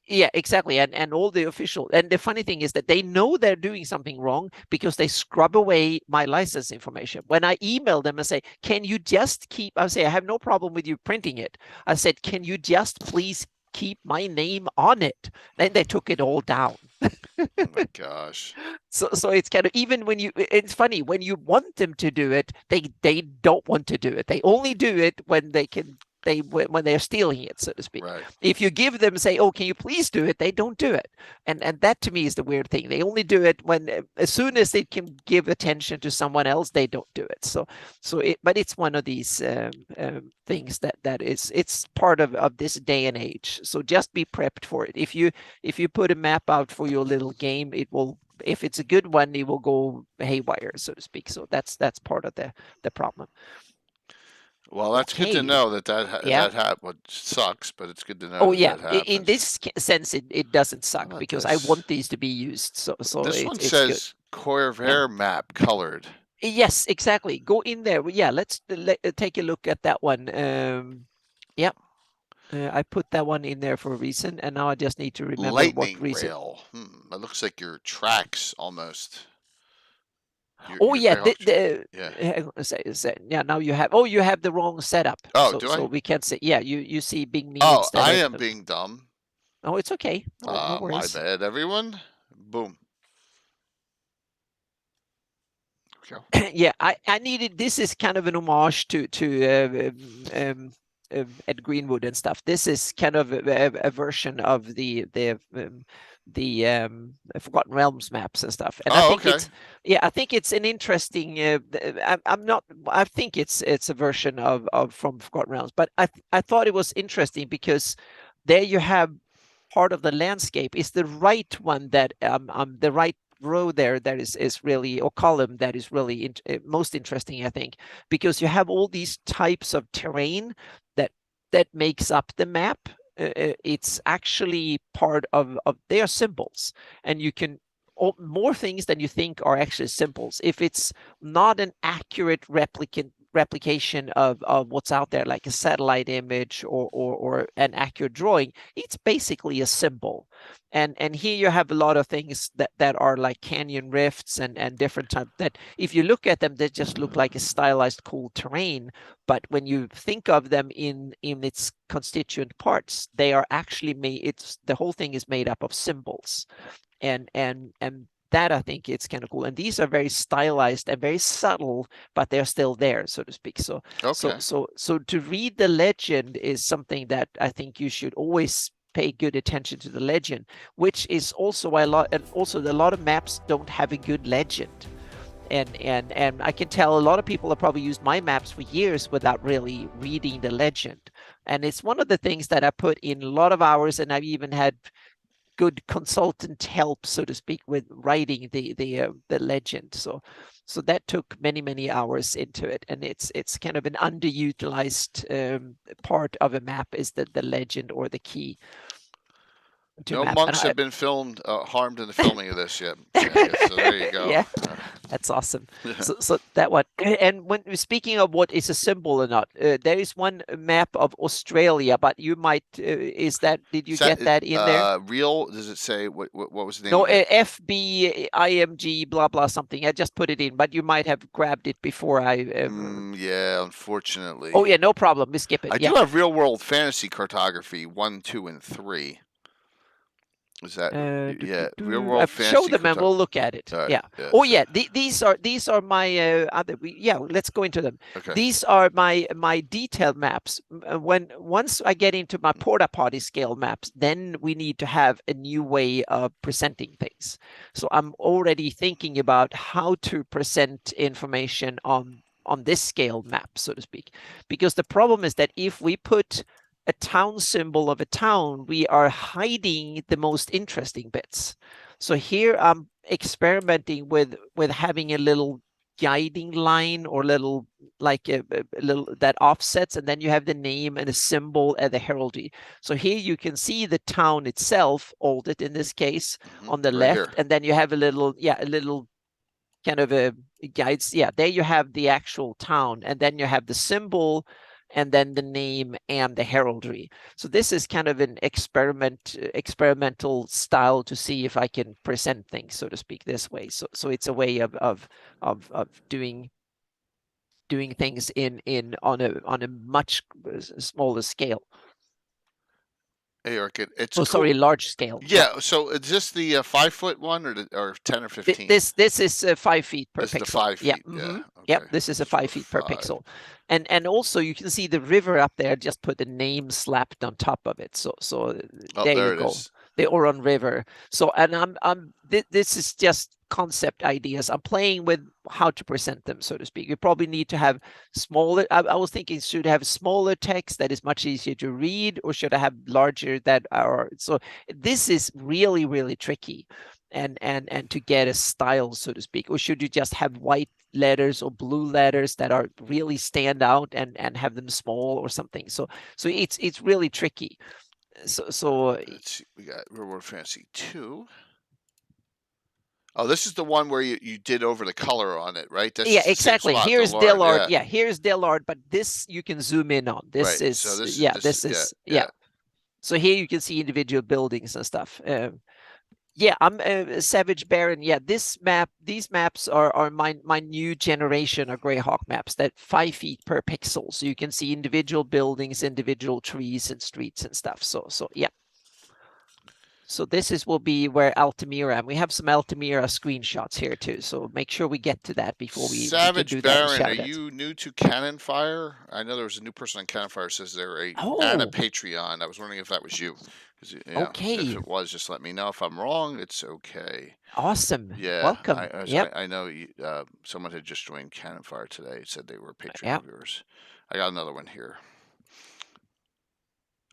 Speaker 2: yeah, exactly, and all the official, and the funny thing is that they know they're doing something wrong because they scrub away my license information. When I email them and say, can you just keep, I say, I have no problem with you printing it, I said, can you just please keep my name on it? Then they took it all down.
Speaker 1: Oh my gosh.
Speaker 2: So it's kind of, even when you, it's funny, when you want them to do it, they don't want to do it. They only do it when they can, when they're stealing it, so to speak.
Speaker 1: Right.
Speaker 2: If you give them, say, oh, can you please do it, they don't do it, and that to me is the weird thing. They only do it when, as soon as they can give attention to someone else, they don't do it. But it's one of these things that is, it's part of this day and age. So just be prepped for it. If you put a map out for your little game, it will if it's a good one, it will go haywire, so to speak. So that's part of the problem.
Speaker 1: Well, that's good to know that what sucks, but it's good to know.
Speaker 2: Oh yeah, in this sense, it doesn't suck because I want these to be used. So
Speaker 1: this one says Corvair map colored.
Speaker 2: Yes, exactly. Go in there. Yeah, let's take a look at that one. Yeah. I put that one in there for a reason, and now I just need to remember
Speaker 1: Lightning
Speaker 2: what reason.
Speaker 1: Rail. That looks like your tracks almost.
Speaker 2: Yeah. Yeah. Now you have. Oh, you have the wrong setup.
Speaker 1: Oh,
Speaker 2: so we can't say. Yeah, you see Bing Me.
Speaker 1: Oh, I am being dumb.
Speaker 2: Oh, it's okay. No
Speaker 1: worries. My bad, everyone. Boom.
Speaker 2: Yeah, I needed. This is kind of an homage to Ed Greenwood and stuff. This is kind of a version of the Forgotten Realms maps and stuff. And I think I think it's an interesting. I think it's a version of from Forgotten Realms, but I thought it was interesting because there you have part of the landscape is the right one that the right row there that is really, or column that is really most interesting, I think, because you have all these types of terrain that makes up the map. It's actually part of they are symbols, and you can more things than you think are actually symbols. If it's not an accurate replication of what's out there, like a satellite image or an accurate drawing, it's basically a symbol. And here you have a lot of things that are like canyon rifts and different type that if you look at them, they just look like a stylized cool terrain. But when you think of them in its constituent parts, they are actually the whole thing is made up of symbols. And that I think it's kind of cool. And these are very stylized and very subtle, but they're still there, so to speak. So to read the legend is something that I think you should always pay good attention to the legend, which is also a lot. And also a lot of maps don't have a good legend. And I can tell a lot of people have probably used my maps for years without really reading the legend. And it's one of the things that I put in a lot of hours, and I've even had good consultant help, so to speak, with writing the legend. So that took many hours into it, and it's kind of an underutilized part of a map is the legend or the key.
Speaker 1: No monks have been harmed in the filming of this yet. So there you go.
Speaker 2: Yeah, that's awesome. So that one. And when speaking of what is a symbol or not, there is one map of Australia, but you might did you get that in there?
Speaker 1: Real? Does it say what was the name?
Speaker 2: No, FBIMG blah blah something. I just put it in, but you might have grabbed it before I.
Speaker 1: Yeah, unfortunately.
Speaker 2: Oh yeah, no problem. We skip it.
Speaker 1: I do have Real World Fantasy Cartography 1, 2, and 3. Is that Real World Fantasy?
Speaker 2: Show them and we'll look at it. Yeah. Oh yeah, these are my other. Let's go into them.
Speaker 1: Okay.
Speaker 2: These are my detailed maps. Once I get into my porta potty scale maps, then we need to have a new way of presenting things. So I'm already thinking about how to present information on this scale map, so to speak, because the problem is that if we put a town symbol of a town, we are hiding the most interesting bits. So here I'm experimenting with having a little guiding line or little like a little that offsets, and then you have the name and a symbol and the heraldry. So here you can see the town itself, Oldit in this case, on the left, here. And then you have a little kind of a guides. Yeah, there you have the actual town, and then you have the symbol, and then the name and the heraldry. So this is kind of an experimental style to see if I can present things, so to speak, this way. So it's a way of doing things on a much smaller scale.
Speaker 1: Hey, Eric, it's
Speaker 2: sorry, large scale.
Speaker 1: Yeah. So is this the 5-foot one or 10 or 15?
Speaker 2: This is 5 feet per pixel.
Speaker 1: This is the 5 feet.
Speaker 2: Yeah. Okay. Yep. This is a 5 feet per pixel, and also you can see the river up there. Just put the name slapped on top of it. So there you go. The Oron River. So and this is just concept ideas. I'm playing with how to present them, so to speak. You probably need to have smaller. I was thinking, should I have smaller text that is much easier to read, or should I have larger that are? So this is really tricky. and to get a style, so to speak? Or should you just have white letters or blue letters that are really stand out and have them small or something? So it's really tricky. So
Speaker 1: let's see, we got Real World Fantasy 2. Oh, this is the one where you did over the color on it, right? That's
Speaker 2: yeah, exactly. Here's Dillard. Yeah, here's Dillard, but this you can zoom in on. This is so this is So here you can see individual buildings and stuff. Yeah, I'm Savage Baron. Yeah, these maps are my new generation of Greyhawk maps, that 5 feet per pixel. So you can see individual buildings, individual trees and streets and stuff. So yeah. So this will be where Altamira, and we have some Altamira screenshots here too. So make sure we get to that before we
Speaker 1: Savage
Speaker 2: do
Speaker 1: Baron,
Speaker 2: that.
Speaker 1: are you new to Cannon Fire? I know there was a new person on Cannon Fire says they're and a Patreon. I was wondering if that was you.
Speaker 2: Okay.
Speaker 1: If it was, just let me know. If I'm wrong, it's okay.
Speaker 2: Awesome.
Speaker 1: Yeah.
Speaker 2: Welcome.
Speaker 1: I know someone had just joined Cannon Fire today. Said they were Patreon viewers. I got another one here.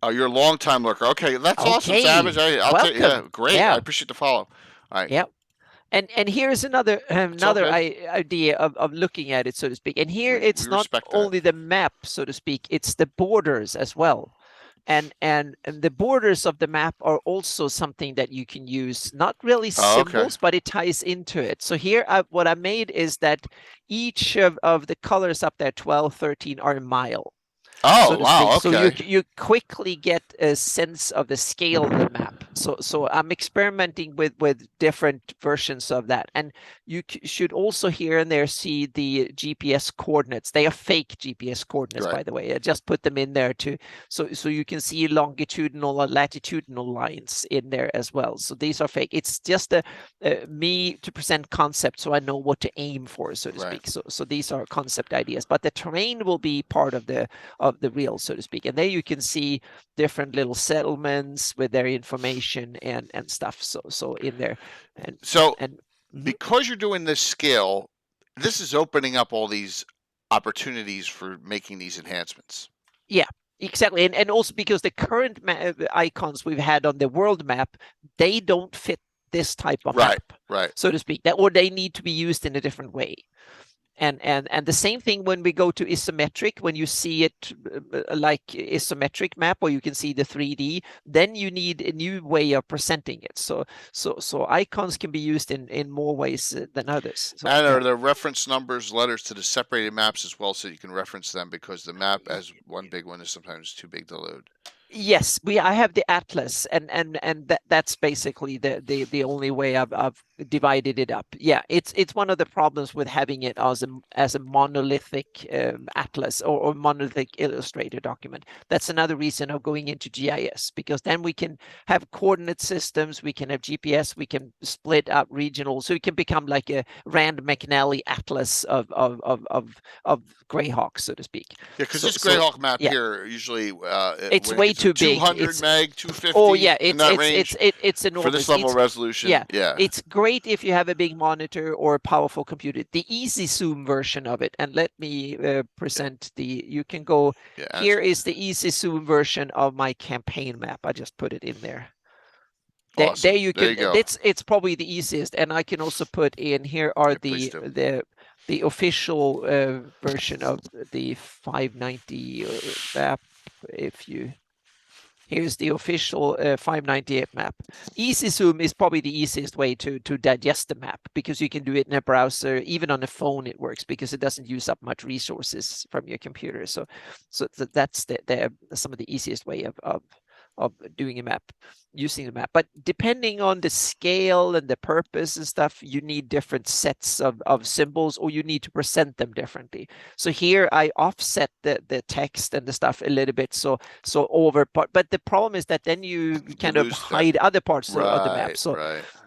Speaker 1: Oh, you're a long-time lurker. Okay, that's awesome, Savage. I'll take. Yeah, great. Yeah. I appreciate the follow. All right.
Speaker 2: Yep. And here's another idea of looking at it, so to speak. And here it's not only the map, so to speak, it's the borders as well. And the borders of the map are also something that you can use, not really symbols, but it ties into it. So here what I made is that each of the colors up there, 12, 13, are a mile.
Speaker 1: Oh, so wow, okay.
Speaker 2: So you quickly get a sense of the scale of the map. So I'm experimenting with different versions of that. And you should also here and there see the GPS coordinates. They are fake GPS coordinates, by the way. I just put them in there so you can see longitudinal or latitudinal lines in there as well. So these are fake. It's just me to present concept so I know what to aim for, so to speak. So these are concept ideas. But the terrain will be part of the real, so to speak. And there you can see different little settlements with their information and stuff. So in there.
Speaker 1: Because you're doing this scale, this is opening up all these opportunities for making these enhancements.
Speaker 2: Yeah, exactly. And also because the current icons we've had on the world map, they don't fit this type of map, so to speak, or they need to be used in a different way. And the same thing when we go to isometric, when you see it like isometric map where you can see the 3D, then you need a new way of presenting it. So icons can be used in more ways than others. So,
Speaker 1: and are there reference numbers, letters to the separated maps as well, so you can reference them, because the map as one big one is sometimes too big to load?
Speaker 2: Yes, I have the atlas, and that's basically the only way I've divided it up. Yeah, it's one of the problems with having it as a monolithic atlas or monolithic Illustrator document. That's another reason of going into GIS, because then we can have coordinate systems, we can have GPS, we can split up regional, so it can become like a Rand McNally atlas of Greyhawk, so to speak.
Speaker 1: Yeah, because this Greyhawk map here usually
Speaker 2: it's way too big.
Speaker 1: 200 meg, 250.
Speaker 2: Oh yeah, it's enormous
Speaker 1: for this level of resolution.
Speaker 2: Yeah, it's great if you have a big monitor or a powerful computer. The easy zoom version of it, and let me present you can go. Here is the easy zoom version of my campaign map. I just put it in there.
Speaker 1: Awesome.
Speaker 2: There you go. It's probably the easiest, and I can also put in here are the official version of the 590 map. Here's the official 598 map. Easy zoom is probably the easiest way to digest the map, because you can do it in a browser. Even on a phone it works, because it doesn't use up much resources from your computer. So that's some of the easiest way of doing a map, using the map. But depending on the scale and the purpose and stuff, you need different sets of symbols, or you need to present them differently. So here I offset the text and the stuff a little bit, so over part. But the problem is that then you kind of hide other parts of the map.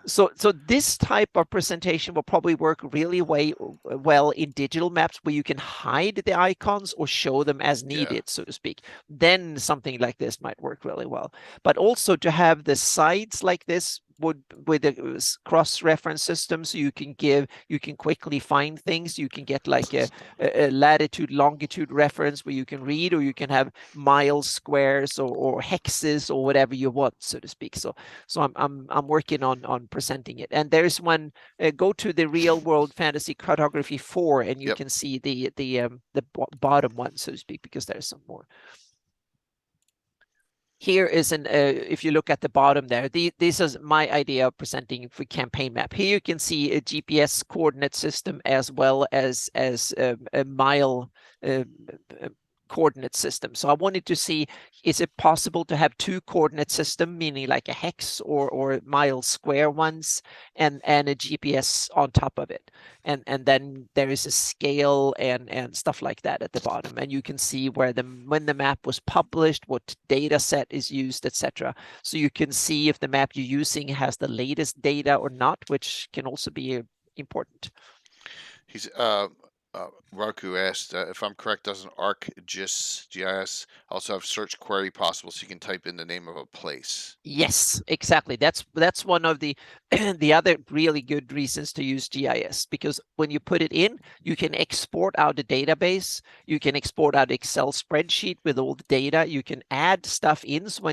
Speaker 2: So this type of presentation will probably work really well in digital maps, where you can hide the icons or show them as needed, so to speak. Then something like this might work really well. But also to have the sides like this with the cross-reference system, so you can quickly find things. You can get like a latitude, longitude reference where you can read, or you can have miles, squares, or hexes, or whatever you want, so to speak. So I'm working on presenting it. And there's one. Go to the Real World Fantasy Cartography 4, and you can see the bottom one, so to speak, because there's some more. Here is if you look at the bottom there, this is my idea of presenting for campaign map. Here you can see a GPS coordinate system as well as a mile coordinate system. So I wanted to see, is it possible to have two coordinate system, meaning like a hex or mile square ones, and a GPS on top of it. And then there is a scale and stuff like that at the bottom. And you can see where when the map was published, what data set is used, etc. So you can see if the map you're using has the latest data or not, which can also be important.
Speaker 1: He's Raku asked, if I'm correct, doesn't ArcGIS also have search query possible, so you can type in the name of a place?
Speaker 2: Yes, exactly. That's one of the the other really good reasons to use GIS, because when you put it in, you can export out a database, you can export out Excel spreadsheet with all the data, you can add stuff in. So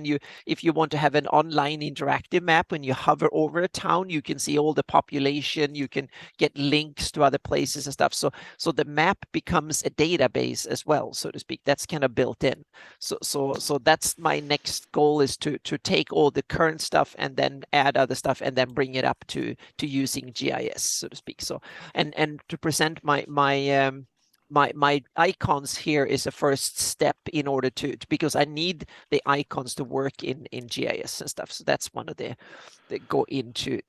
Speaker 2: if you want to have an online interactive map, when you hover over a town, you can see all the population, you can get links to other places and stuff. So the map becomes a database as well, so to speak. That's kind of built in. So that's my next goal, is to take all the current stuff and then add other stuff and then bring it up to using GIS, so to speak. So and to present my icons here is a first step in order to because I need the icons to work in GIS and stuff. So that's one of the go into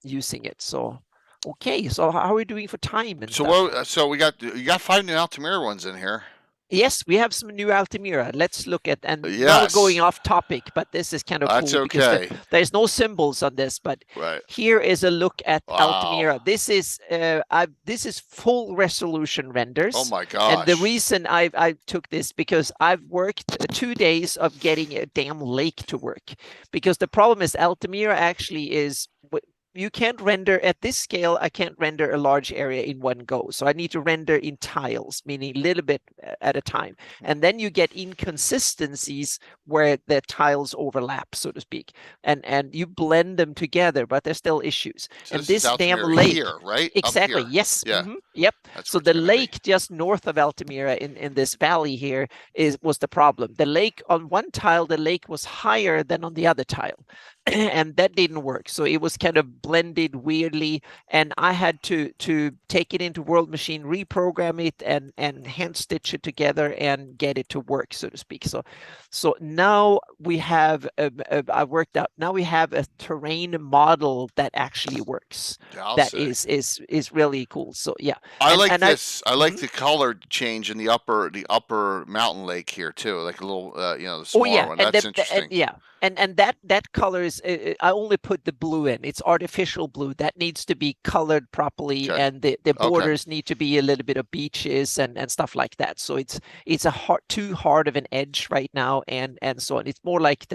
Speaker 2: using it. So okay, so how are we doing for time and stuff?
Speaker 1: So you got 5 new Altamira ones in here.
Speaker 2: Yes, we have some new Altamira. Let's look at, and not going off topic, but this is kind of cool.
Speaker 1: That's okay.
Speaker 2: Because there's no symbols on this, but here is a look at Altamira. This is full resolution renders.
Speaker 1: Oh my gosh.
Speaker 2: And the reason I took this, because I've worked 2 days of getting a damn lake to work, because the problem is Altamira actually is, you can't render at this scale. I can't render a large area in one go. So I need to render in tiles, meaning a little bit at a time. And then you get inconsistencies where the tiles overlap, so to speak. And you blend them together, but there's still issues.
Speaker 1: So
Speaker 2: and this damn lake
Speaker 1: here, right?
Speaker 2: Exactly. Yes.
Speaker 1: Yeah.
Speaker 2: Yep. So the lake just north of Altamira in this valley here was the problem. The lake on one tile, the lake was higher than on the other tile. And that didn't work. So it was kind of blended weirdly, and I had to take it into World Machine, reprogram it, and hand stitch it together and get it to work, so to speak. So now we have I worked out. Now we have a terrain model that actually works. That is really cool. So yeah,
Speaker 1: I like this. I like the color change in the upper mountain lake here too, like a little the smaller one. That's interesting.
Speaker 2: And that color is, I only put the blue in. It's artificial blue that needs to be colored properly, and the borders need to be a little bit of beaches and stuff like that. So it's too hard of an edge right now, and so on. It's more like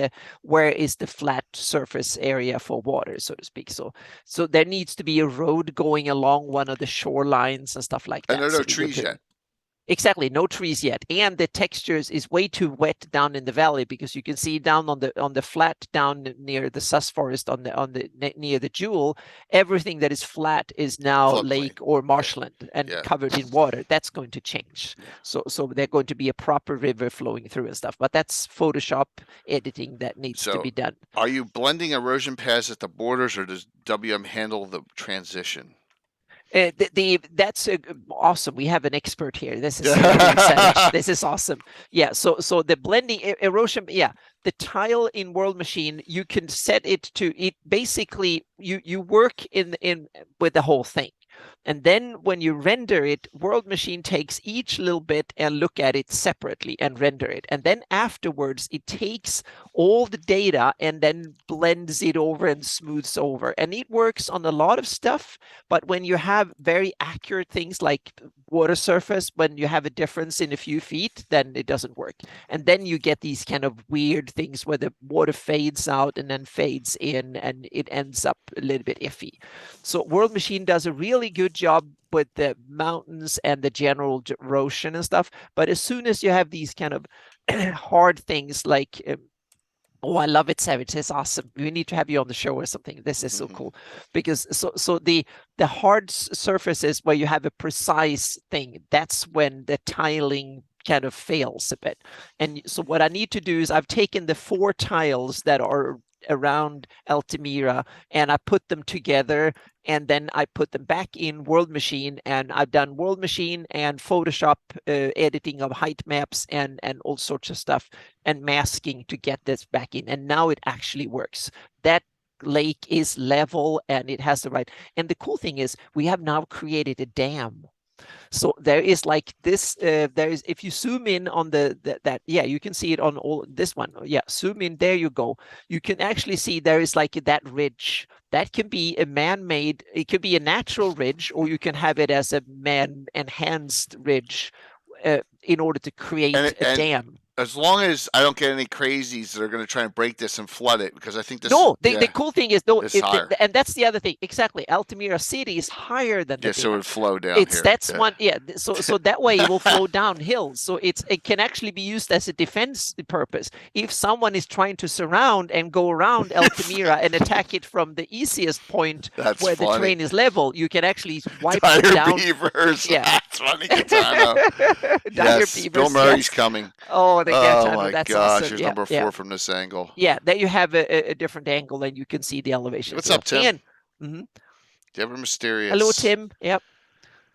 Speaker 2: where is the flat surface area for water, so to speak. So there needs to be a road going along one of the shorelines and stuff like that.
Speaker 1: And there are no trees yet.
Speaker 2: Exactly, no trees yet, and the textures is way too wet down in the valley, because you can see down on the flat down near the sus forest near the Jewel, everything that is flat is now lake or marshland and covered in water. That's going to change. So they're going to be a proper river flowing through and stuff. But that's Photoshop editing that needs to be done.
Speaker 1: Are you blending erosion paths at the borders, or does WM handle the transition?
Speaker 2: That's awesome. We have an expert here. This is this is awesome. Yeah. So the blending erosion. Yeah. The tile in World Machine, you can set it to it. Basically, you work in with the whole thing. And then when you render it, World Machine takes each little bit and look at it separately and render it. And then afterwards, it takes all the data and then blends it over and smooths over. And it works on a lot of stuff. But when you have very accurate things like water surface, when you have a difference in a few feet, then it doesn't work. And then you get these kind of weird things where the water fades out and then fades in, and it ends up a little bit iffy. So World Machine does a really good job with the mountains and the general erosion and stuff. But as soon as you have these kind of hard things like, oh, I love it, Savage. It's awesome. We need to have you on the show or something. This is so cool. Because so the hard surfaces where you have a precise thing, that's when the tiling kind of fails a bit. And so what I need to do is I've taken the 4 tiles that are around Altamira and I put them together, and then I put them back in World Machine, and I've done World Machine and Photoshop editing of height maps and all sorts of stuff and masking to get this back in. And now it actually works. That lake is level and it has the right. And the cool thing is we have now created a dam. So there is like this, there is, if you zoom in on that, yeah, you can see it on all this one. Yeah, zoom in, there you go. You can actually see there is like that ridge. That can be a man-made, it could be a natural ridge, or you can have it as a man-enhanced ridge in order to create a dam.
Speaker 1: As long as I don't get any crazies that are going to try and break this and flood it, because I think this.
Speaker 2: No, the cool thing is, no, and that's the other thing. Exactly, Altamira City is higher than the.
Speaker 1: Yeah, so it would flow down.
Speaker 2: One. Yeah, so that way it will flow downhill. So it can actually be used as a defense purpose. If someone is trying to surround and go around Altamira and attack it from the easiest point where the terrain is level, you can actually wipe it down.
Speaker 1: Beavers. Yeah, that's funny, Katano. Yes, beavers, Bill Murray's coming.
Speaker 2: Oh.
Speaker 1: Oh my gosh! Awesome. Here's number 4 from this angle.
Speaker 2: Yeah, there you have a different angle, and you can see the elevation.
Speaker 1: What's up, Tim? Ever mysterious.
Speaker 2: Hello, Tim. Yep.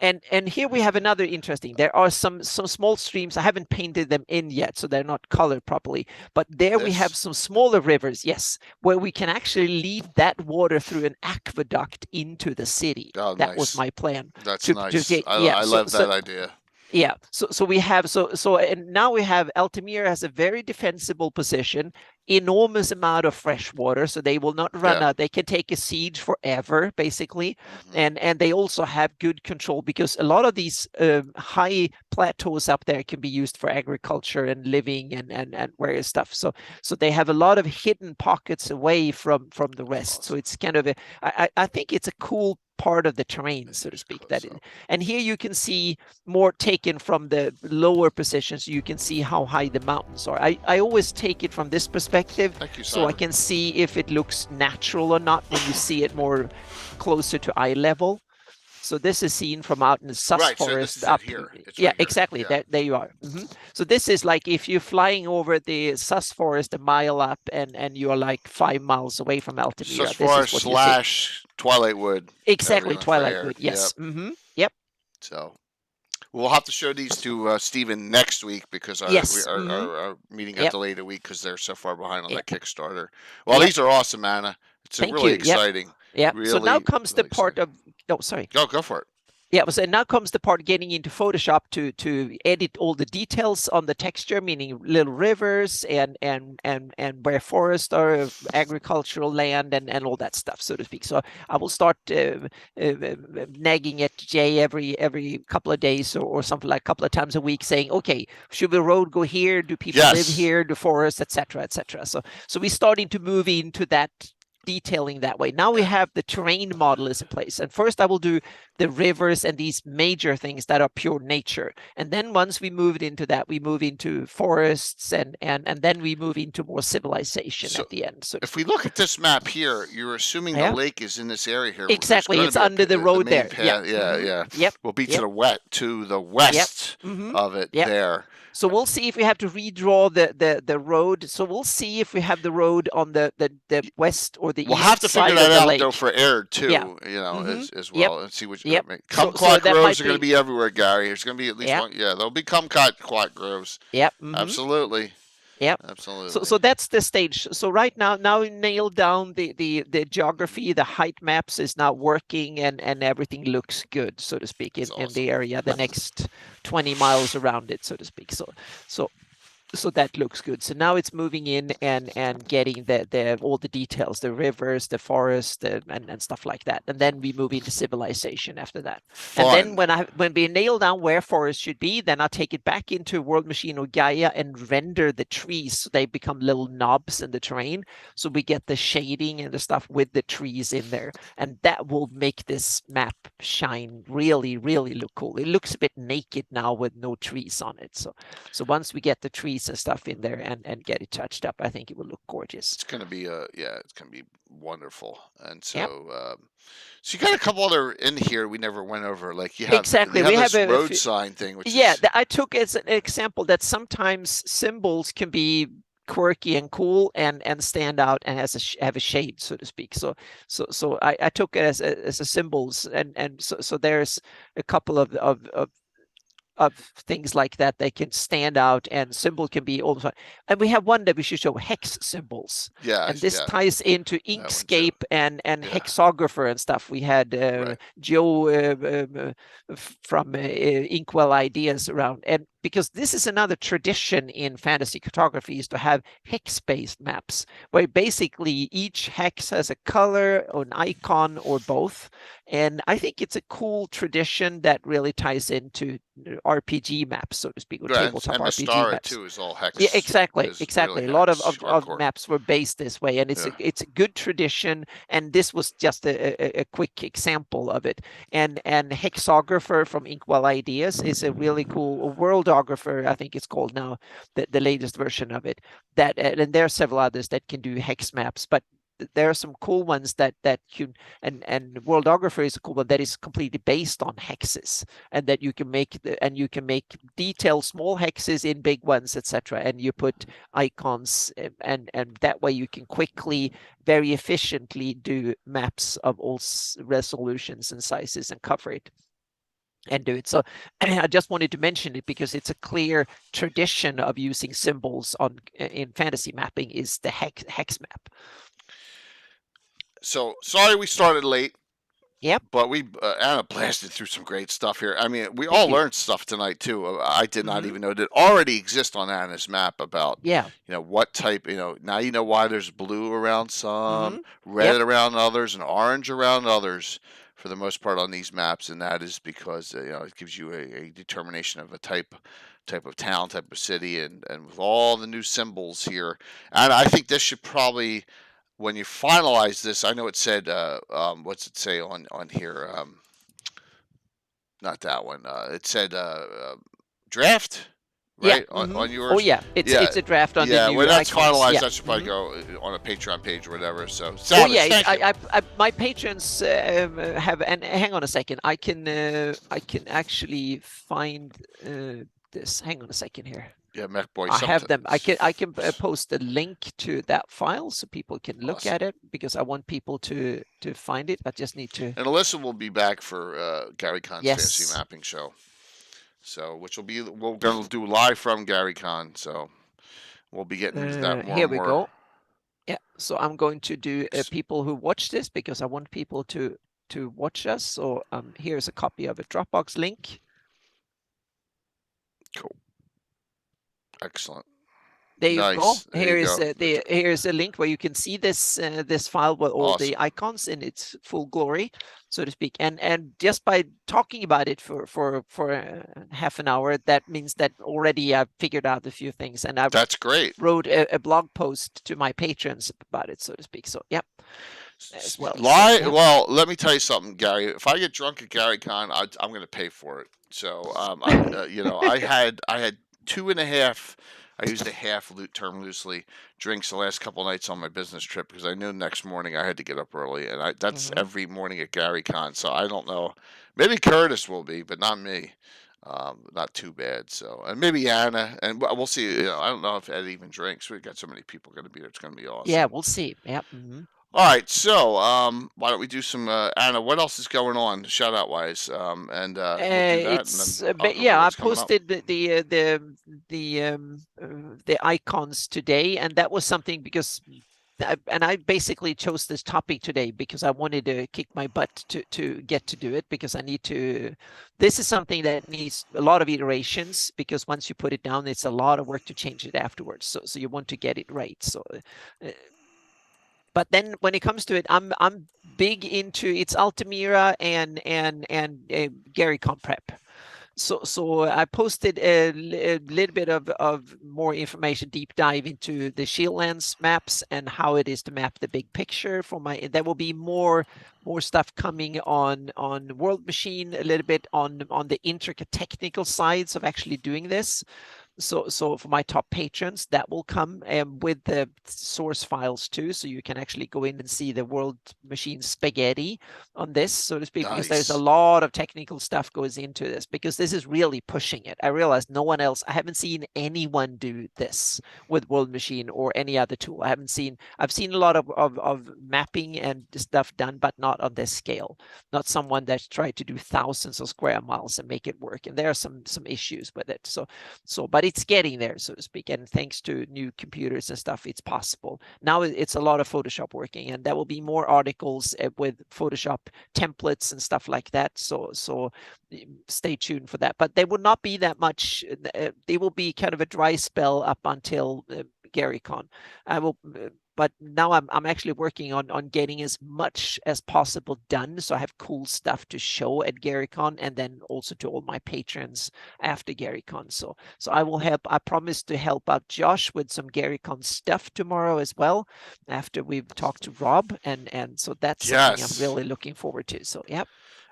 Speaker 2: And here we have another interesting. There are some small streams. I haven't painted them in yet, so they're not colored properly. But there we have some smaller rivers, yes, where we can actually lead that water through an aqueduct into the city.
Speaker 1: Oh,
Speaker 2: that was my plan.
Speaker 1: That's nice. I love that idea.
Speaker 2: Yeah, so we have and now we have Altamira has a very defensible position, enormous amount of fresh water, so they will not run out. They can take a siege forever, basically, and they also have good control, because a lot of these high plateaus up there can be used for agriculture and living and various stuff. So they have a lot of hidden pockets away from the rest. So it's kind of I think it's a cool part of the terrain, so to speak. And here you can see more taken from the lower positions. You can see how high the mountains are. I always take it from this perspective, so I can see if it looks natural or not when you see it more closer to eye level. So this is seen from out in the Sus Forest up here. Yeah, exactly. Yeah. There you are. So this is like if you're flying over the Sus Forest a mile up and you're like 5 miles away from Altamira.
Speaker 1: Sus Forest / Twilight Wood.
Speaker 2: Exactly, Twilight Wood. Yes. Yep. Yep.
Speaker 1: So we'll have to show these to Stephen next week, because our meeting got delayed a week because they're so far behind on that Kickstarter. Well, these are awesome, Anna. It's really exciting.
Speaker 2: Yeah.
Speaker 1: Really,
Speaker 2: so now comes the part of. No, sorry.
Speaker 1: Go for it.
Speaker 2: Yeah, so now comes the part getting into Photoshop to edit all the details on the texture, meaning little rivers and where forests are, agricultural land and all that stuff, so to speak. So I will start nagging at Jay every couple of days or something, like a couple of times a week, saying, okay, should the road go here? Do people live here? Do forests, etc., etc. So we're starting to move into that detailing that way. Now we have the terrain model is in place, and first I will do the rivers and these major things that are pure nature, and then once we move into that, we move into forests and then we move into more civilization at the end. So
Speaker 1: if we look at this map here, you're assuming the lake is in this area here.
Speaker 2: Exactly, it's under the road there.
Speaker 1: Yeah. We'll be to the west of it there.
Speaker 2: So we'll see if we have to redraw the road. So we'll see if we have the road on the west or the east side of the lake. We'll have to figure that out
Speaker 1: though for air too, as well, and see what you make. Kumquat groves are going to be everywhere, Gary. There's going to be at least one. Yeah, there'll be kumquat groves.
Speaker 2: Yep.
Speaker 1: Absolutely.
Speaker 2: Yeah.
Speaker 1: Absolutely.
Speaker 2: So that's the stage. So right now we nail down the geography, the height maps is now working, and everything looks good, so to speak, in the area, the next 20 miles around it, so to speak. So that looks good. So now it's moving in and getting all the details, the rivers, the forest, and stuff like that. And then we move into civilization after that.
Speaker 1: Fun.
Speaker 2: And then when we nail down where forest should be, then I'll take it back into World Machine or Gaia and render the trees so they become little knobs in the terrain. So we get the shading and the stuff with the trees in there. And that will make this map shine really, really look cool. It looks a bit naked now with no trees on it. So once we get the trees and stuff in there and get it touched up, I think it will look gorgeous.
Speaker 1: It's gonna be it's gonna be wonderful. And so so you got a couple other in here we never went over. Like you have
Speaker 2: exactly.
Speaker 1: we have this road sign thing, which
Speaker 2: I took as an example that sometimes symbols can be quirky and cool and stand out and have a shade, so to speak. So I took it as a symbols, and so there's a couple of things like that. They can stand out, and symbol can be also. And we have one that we should show, hex symbols.
Speaker 1: Yeah.
Speaker 2: And this ties into Inkscape and hexographer and stuff. We had Joe from Inkwell Ideas around, and because this is another tradition in fantasy cartography, is to have hex-based maps, where basically each hex has a color or an icon or both. And I think it's a cool tradition that really ties into RPG maps, so to speak, or tabletop RPG maps.
Speaker 1: Too is all hex.
Speaker 2: Yeah, exactly. Really a lot of maps were based this way, and it's a good tradition. And this was just a quick example of it. And hexographer from Inkwell Ideas is a really cool worldographer, I think it's called now, the latest version of it. That and there are several others that can do hex maps, but there are some cool ones that you and worldographer is a cool one that is completely based on hexes, and that you can make detailed small hexes in big ones, etc. And you put icons, and that way you can quickly, very efficiently do maps of all resolutions and sizes and cover it and do it. So I just wanted to mention it because it's a clear tradition of using symbols in fantasy mapping is the hex map.
Speaker 1: So sorry we started late.
Speaker 2: Yep.
Speaker 1: But we Anna blasted through some great stuff here. I mean, we all learned stuff tonight too. I did not even know that already exist on Anna's map about what type. Now you know why there's blue around some, red around others, and orange around others. For the most part on these maps, and that is because it gives you a determination of a type of town, type of city, and with all the new symbols here, and I think this should probably. When you finalize this, I know it said, what's it say on here? Not that one. It said draft, right? On yours.
Speaker 2: Oh yeah, it's a draft on the new
Speaker 1: when that's
Speaker 2: icons.
Speaker 1: finalized, that should probably go on a Patreon page or whatever. So,
Speaker 2: my patrons have. And hang on a second, I can actually find this. Hang on a second here.
Speaker 1: Yeah, MechBoy.
Speaker 2: I have them. I can post a link to that file so people can look at it, because I want people to find it. I just need to.
Speaker 1: And Alyssa will be back for Gary Con's Fantasy Mapping Show. So, which will be we're going to do live from Gary Con. So, we'll be getting into that more.
Speaker 2: Here we go. Yeah. So I'm going to do people who watch this, because I want people to watch us. So here's a copy of a Dropbox link.
Speaker 1: Cool. Excellent.
Speaker 2: There you go. Here's a link where you can see this file with all the icons in its full glory, so to speak. And just by talking about it for half an hour, that means that already I've figured out a few things, and
Speaker 1: that's great.
Speaker 2: Wrote a blog post to my patrons about it, so to speak. So yep.
Speaker 1: As well. Well, let me tell you something, Gary. If I get drunk at Gary Con, I'm going to pay for it. So I had 2.5. I used a half term loosely drinks the last couple nights on my business trip, because I knew next morning I had to get up early, and that's every morning at Gary Con. So I don't know. Maybe Curtis will be, but not me. Not too bad. So, and maybe Anna, and we'll see. I don't know if Ed even drinks. We've got so many people going to be there. It's going to be awesome.
Speaker 2: Yeah, we'll see. Yep.
Speaker 1: All right, so why don't we do some Anna? What else is going on shout out wise? And we'll do that, and then I'll go
Speaker 2: yeah, I
Speaker 1: what's coming up.
Speaker 2: posted the icons today, and that was something because I basically chose this topic today because I wanted to kick my butt to get to do it, because I need to. This is something that needs a lot of iterations, because once you put it down, it's a lot of work to change it afterwards. So you want to get it right. So. But then when it comes to it, I'm big into it's Altamira and GaryCon prep. So I posted a little bit of more information, deep dive into the Shieldlands maps and how it is to map the big picture for my. There will be more stuff coming on World Machine, a little bit on the intricate technical sides of actually doing this. So for my top patrons, that will come with the source files too, so you can actually go in and see the World Machine spaghetti on this, so to speak. Nice. Because there's a lot of technical stuff goes into this, because this is really pushing it. I realized no one else, I haven't seen anyone do this with World Machine or any other tool. I've seen a lot of mapping and stuff done, but not on this scale. Not someone that's tried to do thousands of square miles and make it work. And there are some issues with it. But it's getting there, so to speak, and thanks to new computers and stuff, it's possible. Now it's a lot of Photoshop working, and there will be more articles with Photoshop templates and stuff like that. So stay tuned for that. But there will not be that much. There will be kind of a dry spell up until GaryCon. I will. But now I'm actually working on getting as much as possible done, so I have cool stuff to show at GaryCon, and then also to all my patrons after GaryCon. So I will help. I promise to help out Josh with some GaryCon stuff tomorrow as well, after we've talked to Rob, and so that's something I'm really looking forward to. So yep.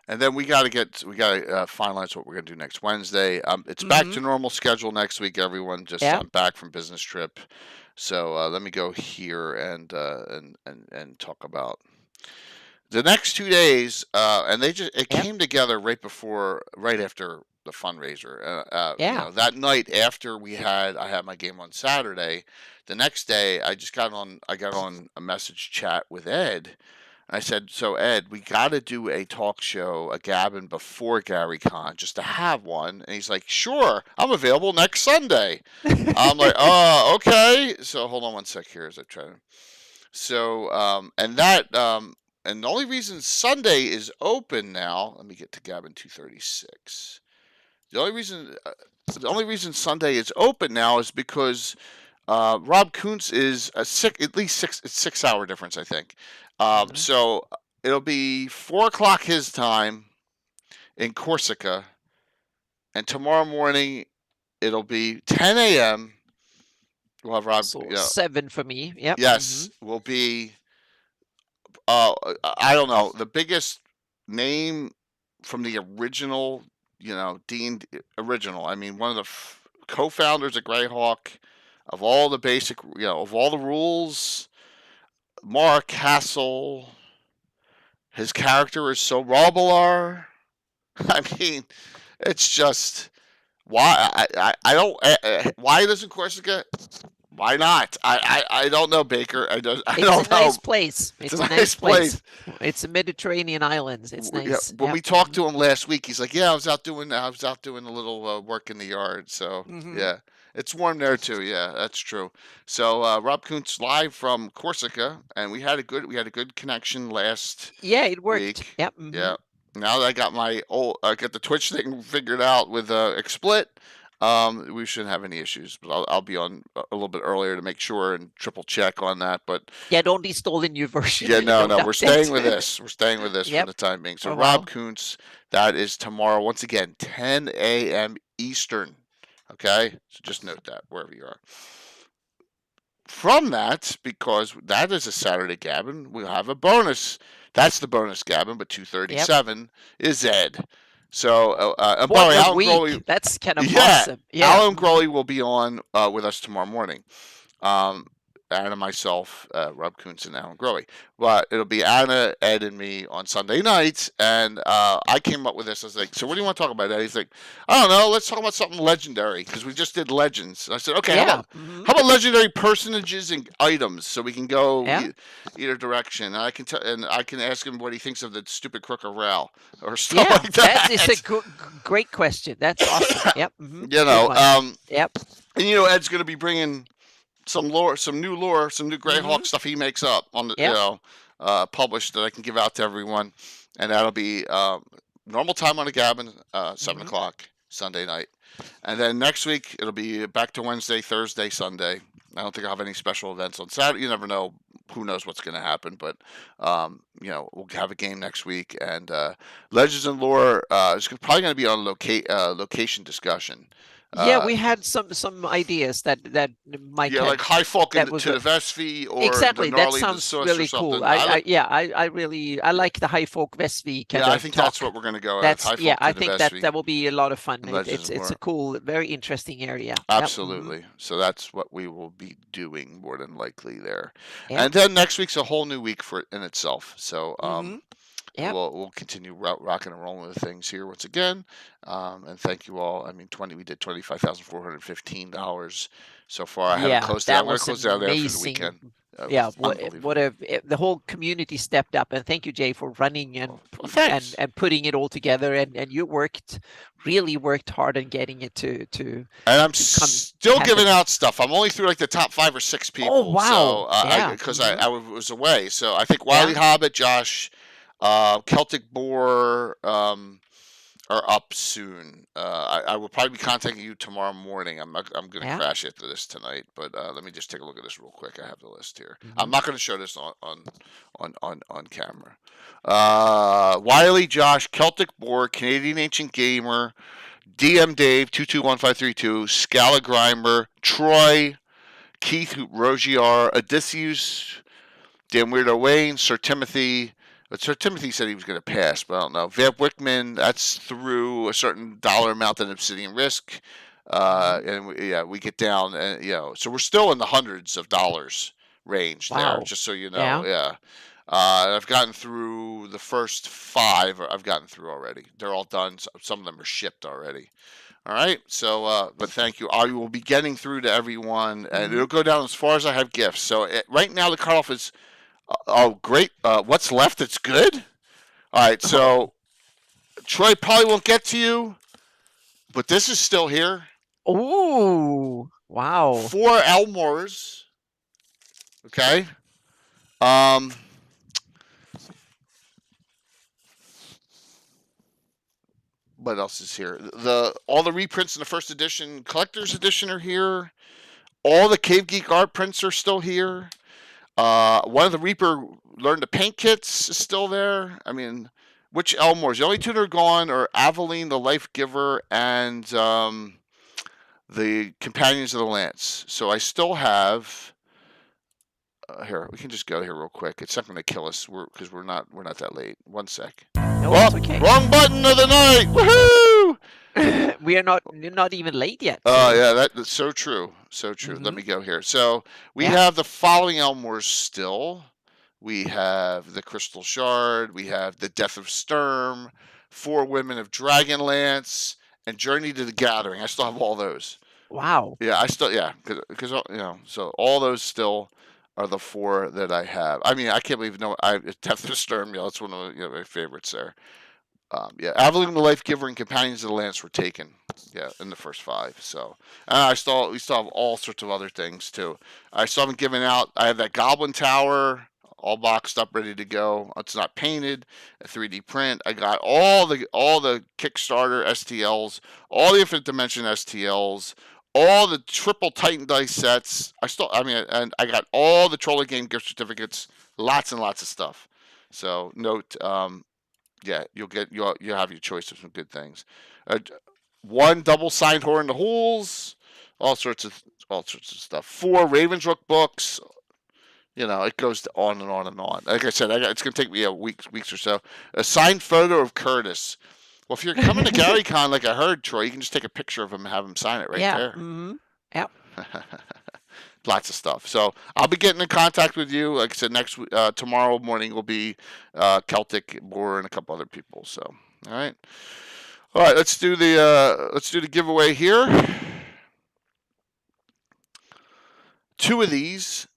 Speaker 1: And then we got to finalize what we're going to do next Wednesday. It's back to normal schedule next week, everyone. Just I'm back from business trip. So let me go here and talk about the next 2 days. And it came together right after the fundraiser. You know, that night after I had my game on Saturday. The next day, I got on a message chat with Ed. I said, so Ed, we got to do a talk show, a Gabbin before GaryCon, just to have one. And he's like, sure, I'm available next Sunday. I'm like, oh, okay. So hold on one sec here as I try to. So, and the only reason Sunday is open now, let me get to Gabbin 236. The only reason Sunday is open now is because Rob Kuntz is at least 6 hour difference, I think. So it'll be 4:00 his time in Corsica, and tomorrow morning it'll be 10 a.m. We'll have Rob.
Speaker 2: 7 for me. Yep.
Speaker 1: Yes, will be. I don't know, the biggest name from the original. Dean original. I mean, one of the co-founders of Greyhawk, of all the basic, of all the rules. Mark Hassel, his character is so Robillard. I mean, it's just why I don't why doesn't Corsica? Why not? I don't know, Baker. I don't know.
Speaker 2: It's a nice place. It's a nice place. It's a Mediterranean islands. It's nice.
Speaker 1: Yeah, when we talked to him last week, he's like, "Yeah, I was out doing a little work in the yard." So yeah. It's warm there too. Yeah, that's true. So Rob Kuntz live from Corsica, and we had a good connection last.
Speaker 2: Yeah, it worked.
Speaker 1: Week.
Speaker 2: Yep.
Speaker 1: Yeah. Now that I got the Twitch thing figured out with XSplit, we shouldn't have any issues. But I'll be on a little bit earlier to make sure and triple check on that. But
Speaker 2: yeah, don't install the new version.
Speaker 1: Yeah, no, we're staying with this. We're staying with this for the time being. So Rob Kuntz, that is tomorrow. Once again, 10 a.m. Eastern. Okay, so just note that wherever you are. From that, because that is a Saturday Gabbin, we'll have a bonus. That's the bonus Gabbin, but 237 is Ed. So, by the way,
Speaker 2: Alan Growley, that's kind of awesome. Yeah,
Speaker 1: Alan Growley will be on with us tomorrow morning. Anna, myself, Rob Kuntz, and Alan Grohe. But it'll be Anna, Ed, and me on Sunday nights. And I came up with this. I was like, so what do you want to talk about, Ed? He's like, I don't know. Let's talk about something legendary because we just did legends. And I said, okay, how about legendary personages and items so we can go either direction. And I can ask him what he thinks of the stupid Crook of Ral or stuff like that.
Speaker 2: That's a great question. That's awesome. Yep.
Speaker 1: You know, and you know, Ed's going to be bringing some lore, some new Greyhawk stuff he makes up on the, you know, published that I can give out to everyone, and that'll be normal time on the Gabbin, 7 o'clock Sunday night, and then next week it'll be back to Wednesday, Thursday, Sunday. I don't think I'll have any special events on Saturday. You never know. Who knows what's going to happen? But you know, we'll have a game next week, and Legends and Lore is probably going to be on location discussion.
Speaker 2: We had some ideas that might
Speaker 1: like High Folk to the Vesvi or
Speaker 2: exactly
Speaker 1: the
Speaker 2: that sounds really cool. I like the High Folk Vesvi kind of
Speaker 1: I think that's what we're going to go at.
Speaker 2: I think that will be a lot of fun. It's a cool, very interesting area.
Speaker 1: Absolutely. So that's what we will be doing more than likely there. And then next week's a whole new week in itself. So we'll continue rocking and rolling with things here once again, and thank you all. I mean, we did $25,415 so far. I haven't closed it out. I'm going to close it out there for the weekend.
Speaker 2: The whole community stepped up, and thank you, Jay, for running and putting it all together. And you really worked hard on getting it to.
Speaker 1: And I'm still giving out stuff. I'm only through like the top 5 or 6 people.
Speaker 2: Oh wow!
Speaker 1: So because I was away, so I think Wiley Hobbit, Josh. Celtic Boar are up soon. I will probably be contacting you tomorrow morning. I'm going to crash after this tonight, but let me just take a look at this real quick. I have the list here. I'm not going to show this on camera. Wiley, Josh, Celtic Boar, Canadian Ancient Gamer, DM Dave 221532, Scala Grimer, Troy, Keith Rogier, Odysseus, Dan Weirdo Wayne, Sir Timothy. But Sir Timothy said he was going to pass, but I don't know. Vamp Wickman, that's through a certain dollar amount in Obsidian Risk. And we get down, and so we're still in the hundreds of dollars range there, just so you know. I've gotten through the first 5. I've gotten through already. They're all done. Some of them are shipped already. All right. So, but thank you. I will be getting through to everyone, and it'll go down as far as I have gifts. So right now the cutoff is. Oh, great. What's left that's good? All right, so Troy probably won't get to you, but this is still here.
Speaker 2: Ooh, wow.
Speaker 1: 4 Elmores. Okay. What else is here? All the reprints in the first edition, collector's edition are here. All the Cave Geek art prints are still here. One of the Reaper Learn to Paint kits is still there. I mean, which Elmores? The only 2 that are gone are Aveline, the Life Giver, and the Companions of the Lance. So I still have. Here, we can just go here real quick. It's not going to kill us because we're not that late. 1 sec.
Speaker 2: No, it's okay.
Speaker 1: Wrong button of the night. Woohoo!
Speaker 2: We are not even late yet.
Speaker 1: Oh yeah, that's so true. So true. Let me go here. So we have the following Elmores still. We have the Crystal Shard. We have the Death of Sturm, 4 Women of Dragonlance, and Journey to the Gathering. I still have all those.
Speaker 2: Wow.
Speaker 1: Yeah, I still because so all those still are the 4 that I have. I mean, I can't believe Death of Sturm. That's one of my favorites there. Aveline the Life Giver and Companions of the Lance were taken. In the first 5. So, and we still have all sorts of other things too. I still haven't given out. I have that Goblin Tower all boxed up, ready to go. It's not painted, a 3D print. I got all the Kickstarter STLs, all the Infinite Dimension STLs, all the triple Titan dice sets. And I got all the Troller Game gift certificates. Lots and lots of stuff. So note. You'll have your choice of some good things. 1 double signed Horror in the Hools, all sorts of stuff. 4 Ravensrook books. It goes on and on and on. Like I said, it's going to take me weeks or so. A signed photo of Curtis. Well, if you're coming to GaryCon, like I heard, Troy, you can just take a picture of him and have him sign it right there.
Speaker 2: Mm-hmm. Yep.
Speaker 1: lots of stuff. So I'll be getting in contact with you. Like I said, tomorrow morning will be Celtic, Boar, and a couple other people. So all right. Let's do the giveaway here. 2 of these.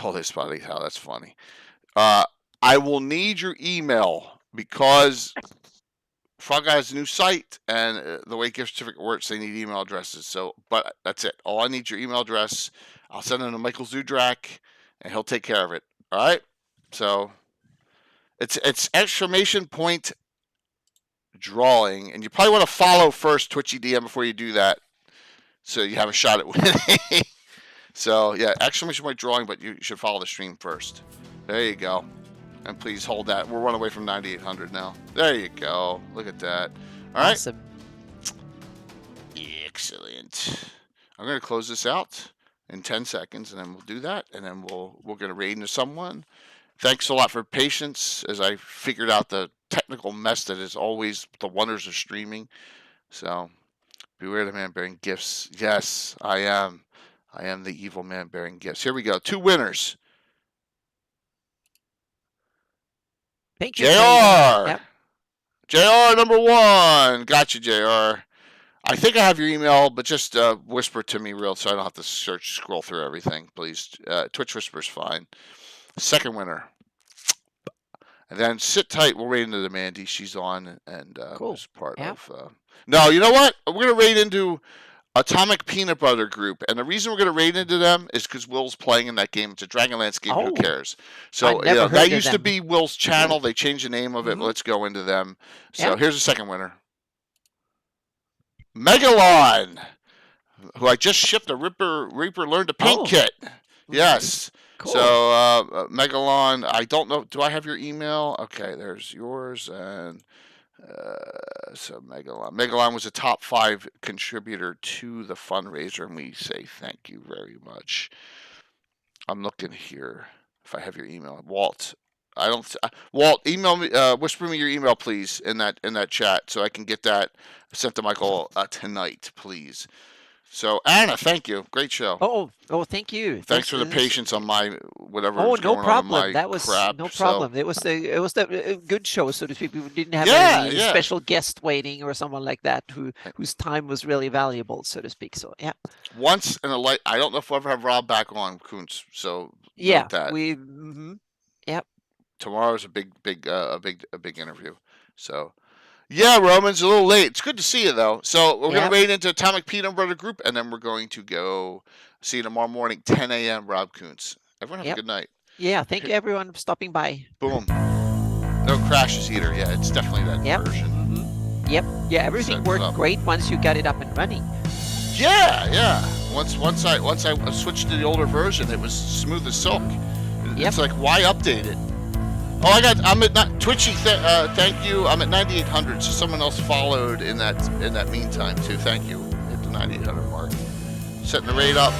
Speaker 1: Oh, this funny. How that's funny. I will need your email because Frog Guy has a new site, and the way gift certificate works, they need email addresses. So, but that's it. All I need your email address. I'll send it to Michael Zudrak, and he'll take care of it. All right. So it's exclamation point drawing, and you probably want to follow first Twitchy DM before you do that, so you have a shot at winning. So yeah, exclamation point drawing, but you should follow the stream first. There you go. And please hold that. We're one away from 9,800 now. There you go. Look at that. All right.
Speaker 2: Awesome.
Speaker 1: Excellent. I'm going to close this out in 10 seconds, and then we'll do that, and then we're going to raid into someone. Thanks a lot for patience as I figured out the technical mess that is always the wonders of streaming. So, beware the man bearing gifts. Yes, I am. I am the evil man bearing gifts. Here we go. 2 winners.
Speaker 2: Thank you.
Speaker 1: JR.
Speaker 2: Yep.
Speaker 1: JR number 1. Gotcha, JR. I think I have your email, but just whisper to me real so I don't have to scroll through everything, please. Twitch Whisper's fine. Second winner. And then sit tight. We'll raid into the Mandy. She's on and
Speaker 2: cool.
Speaker 1: is part of. No, you know what? We're going to raid into Atomic Peanut Butter Group, and the reason we're going to raid into them is because Will's playing in that game. It's a Dragonlance game. Who cares? So that used to be Will's channel. They changed the name of it. Let's go into them. So here's the second winner. Megalon, who I just shipped a Reaper Learn to Paint kit. Yes. Cool. So Megalon, I don't know. Do I have your email? Okay, there's yours. And so Megalon was a top 5 contributor to the fundraiser, and we say thank you very much. I'm looking here if I have your email. Walt, Walt, email me, whisper me your email, please, in that chat, so I can get that sent to Michael tonight, please. So Anna, thank you. Great show.
Speaker 2: Oh, thank you.
Speaker 1: Thanks for the patience on my whatever.
Speaker 2: Oh,
Speaker 1: was
Speaker 2: no
Speaker 1: going
Speaker 2: problem.
Speaker 1: On in my
Speaker 2: that was
Speaker 1: crap,
Speaker 2: no problem.
Speaker 1: So.
Speaker 2: It was a good show, so to speak. We didn't have any special guest waiting or someone like that whose time was really valuable, so to speak. So yeah.
Speaker 1: Once in a life, I don't know if we'll ever have Rob back on, Kuntz. So
Speaker 2: yeah,
Speaker 1: that.
Speaker 2: Yep.
Speaker 1: Tomorrow's a big interview. So. Yeah, Roman's a little late. It's good to see you, though. So we're going to raid into Atomic Peanut Butter Group, and then we're going to go see you tomorrow morning, 10 a.m., Rob Kuntz. Everyone have a good night.
Speaker 2: Yeah, thank you, everyone, for stopping by.
Speaker 1: Boom. No crashes either. Yeah, it's definitely that version.
Speaker 2: Yep. Yeah, everything worked great once you got it up and running.
Speaker 1: Yeah. Once I switched to the older version, it was smooth as silk. It's like, why update it? Oh, I'm at Twitchy. Thank you. I'm at 9,800. So someone else followed in that meantime too. Thank you. Hit the 9,800 mark. Setting the rate up.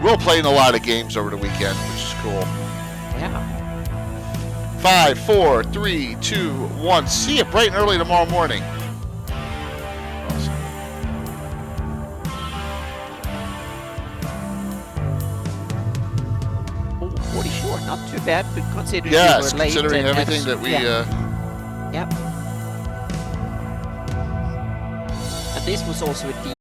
Speaker 1: We're playing a lot of games over the weekend, which is cool.
Speaker 2: Yeah.
Speaker 1: 5, 4, 3, 2, 1. See you bright and early tomorrow morning. Awesome.
Speaker 2: Oh, 44, not too bad, but considering
Speaker 1: we
Speaker 2: were late.
Speaker 1: Considering everything that we.
Speaker 2: Yep. And this was also a